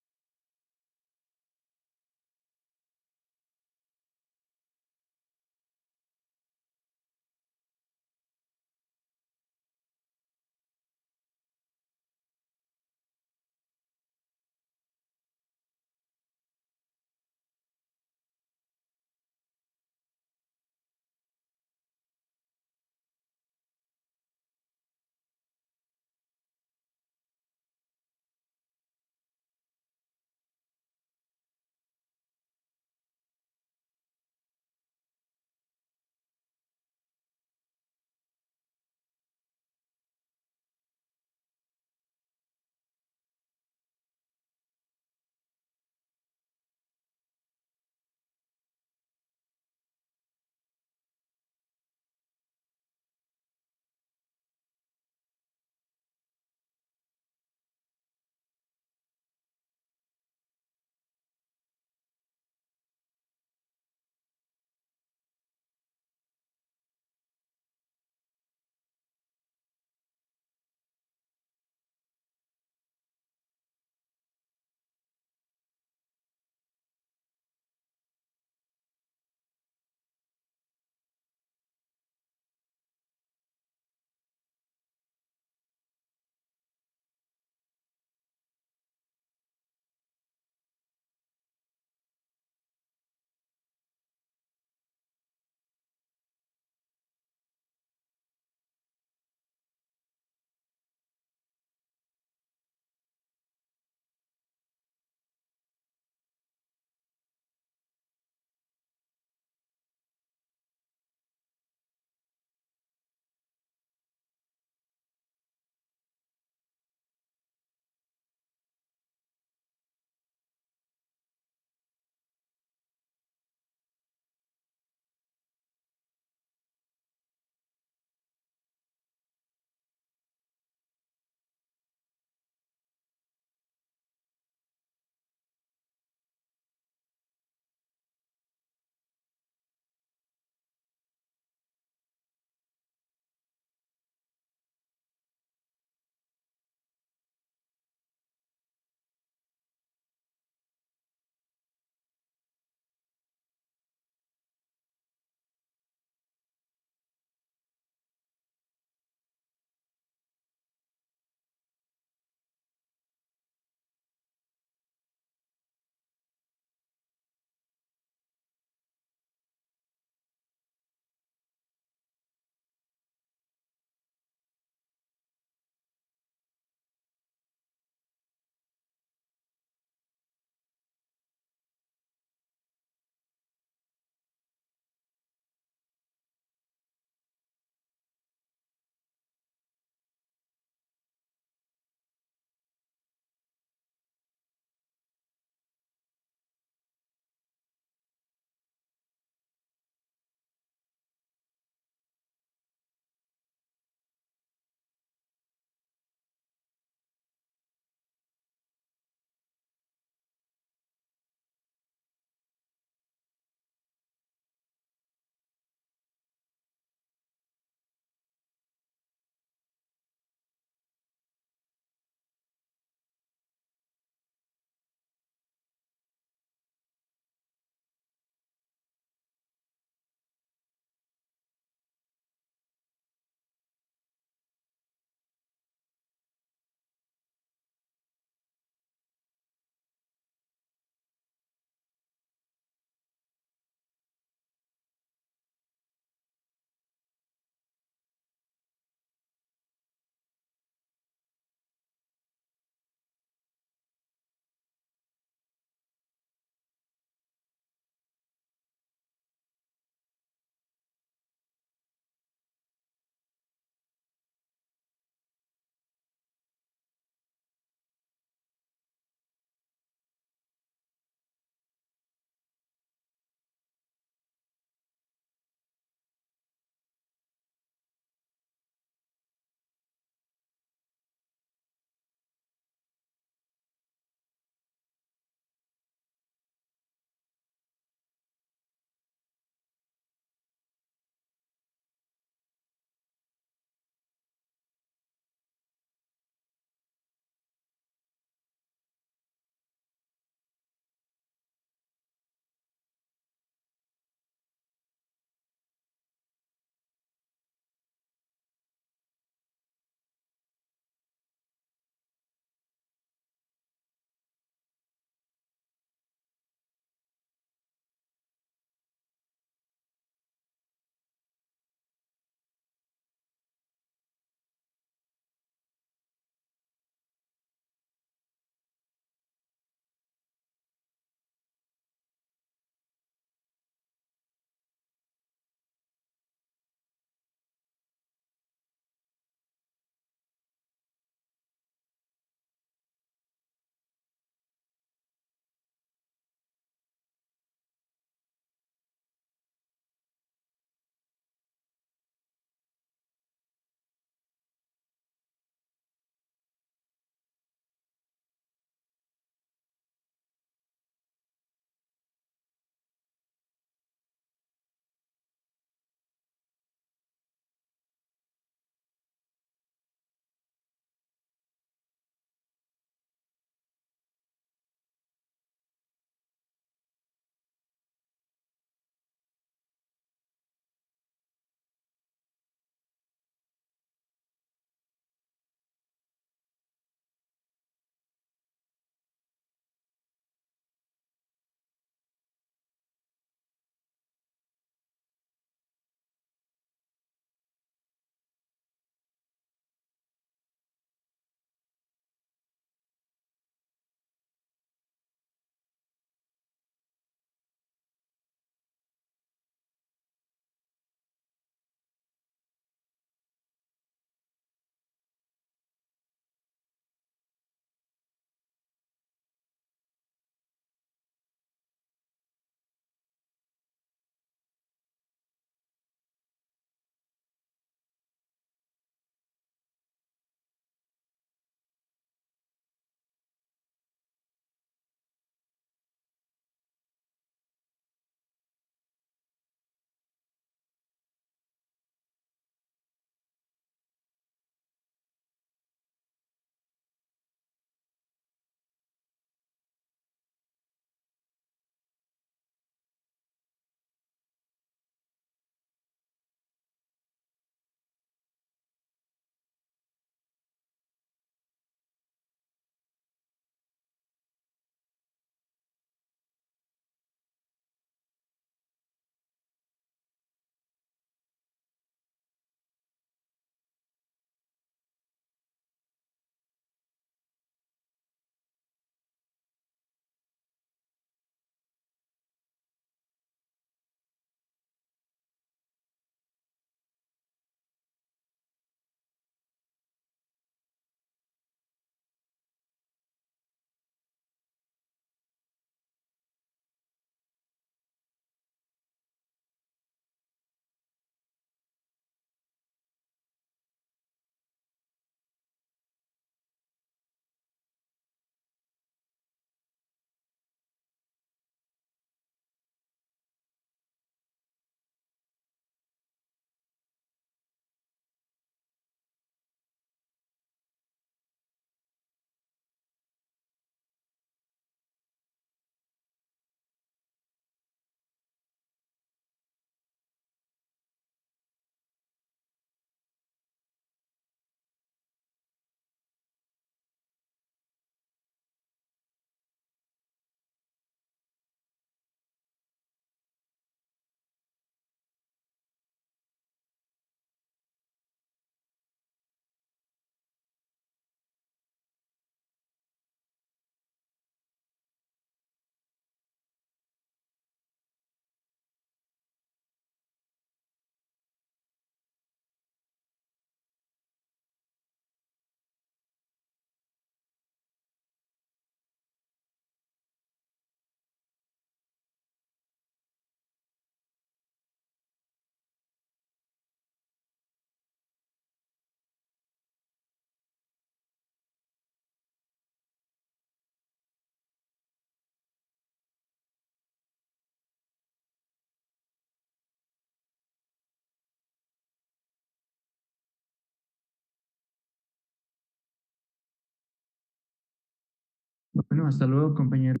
Bueno, hasta luego, compañeros.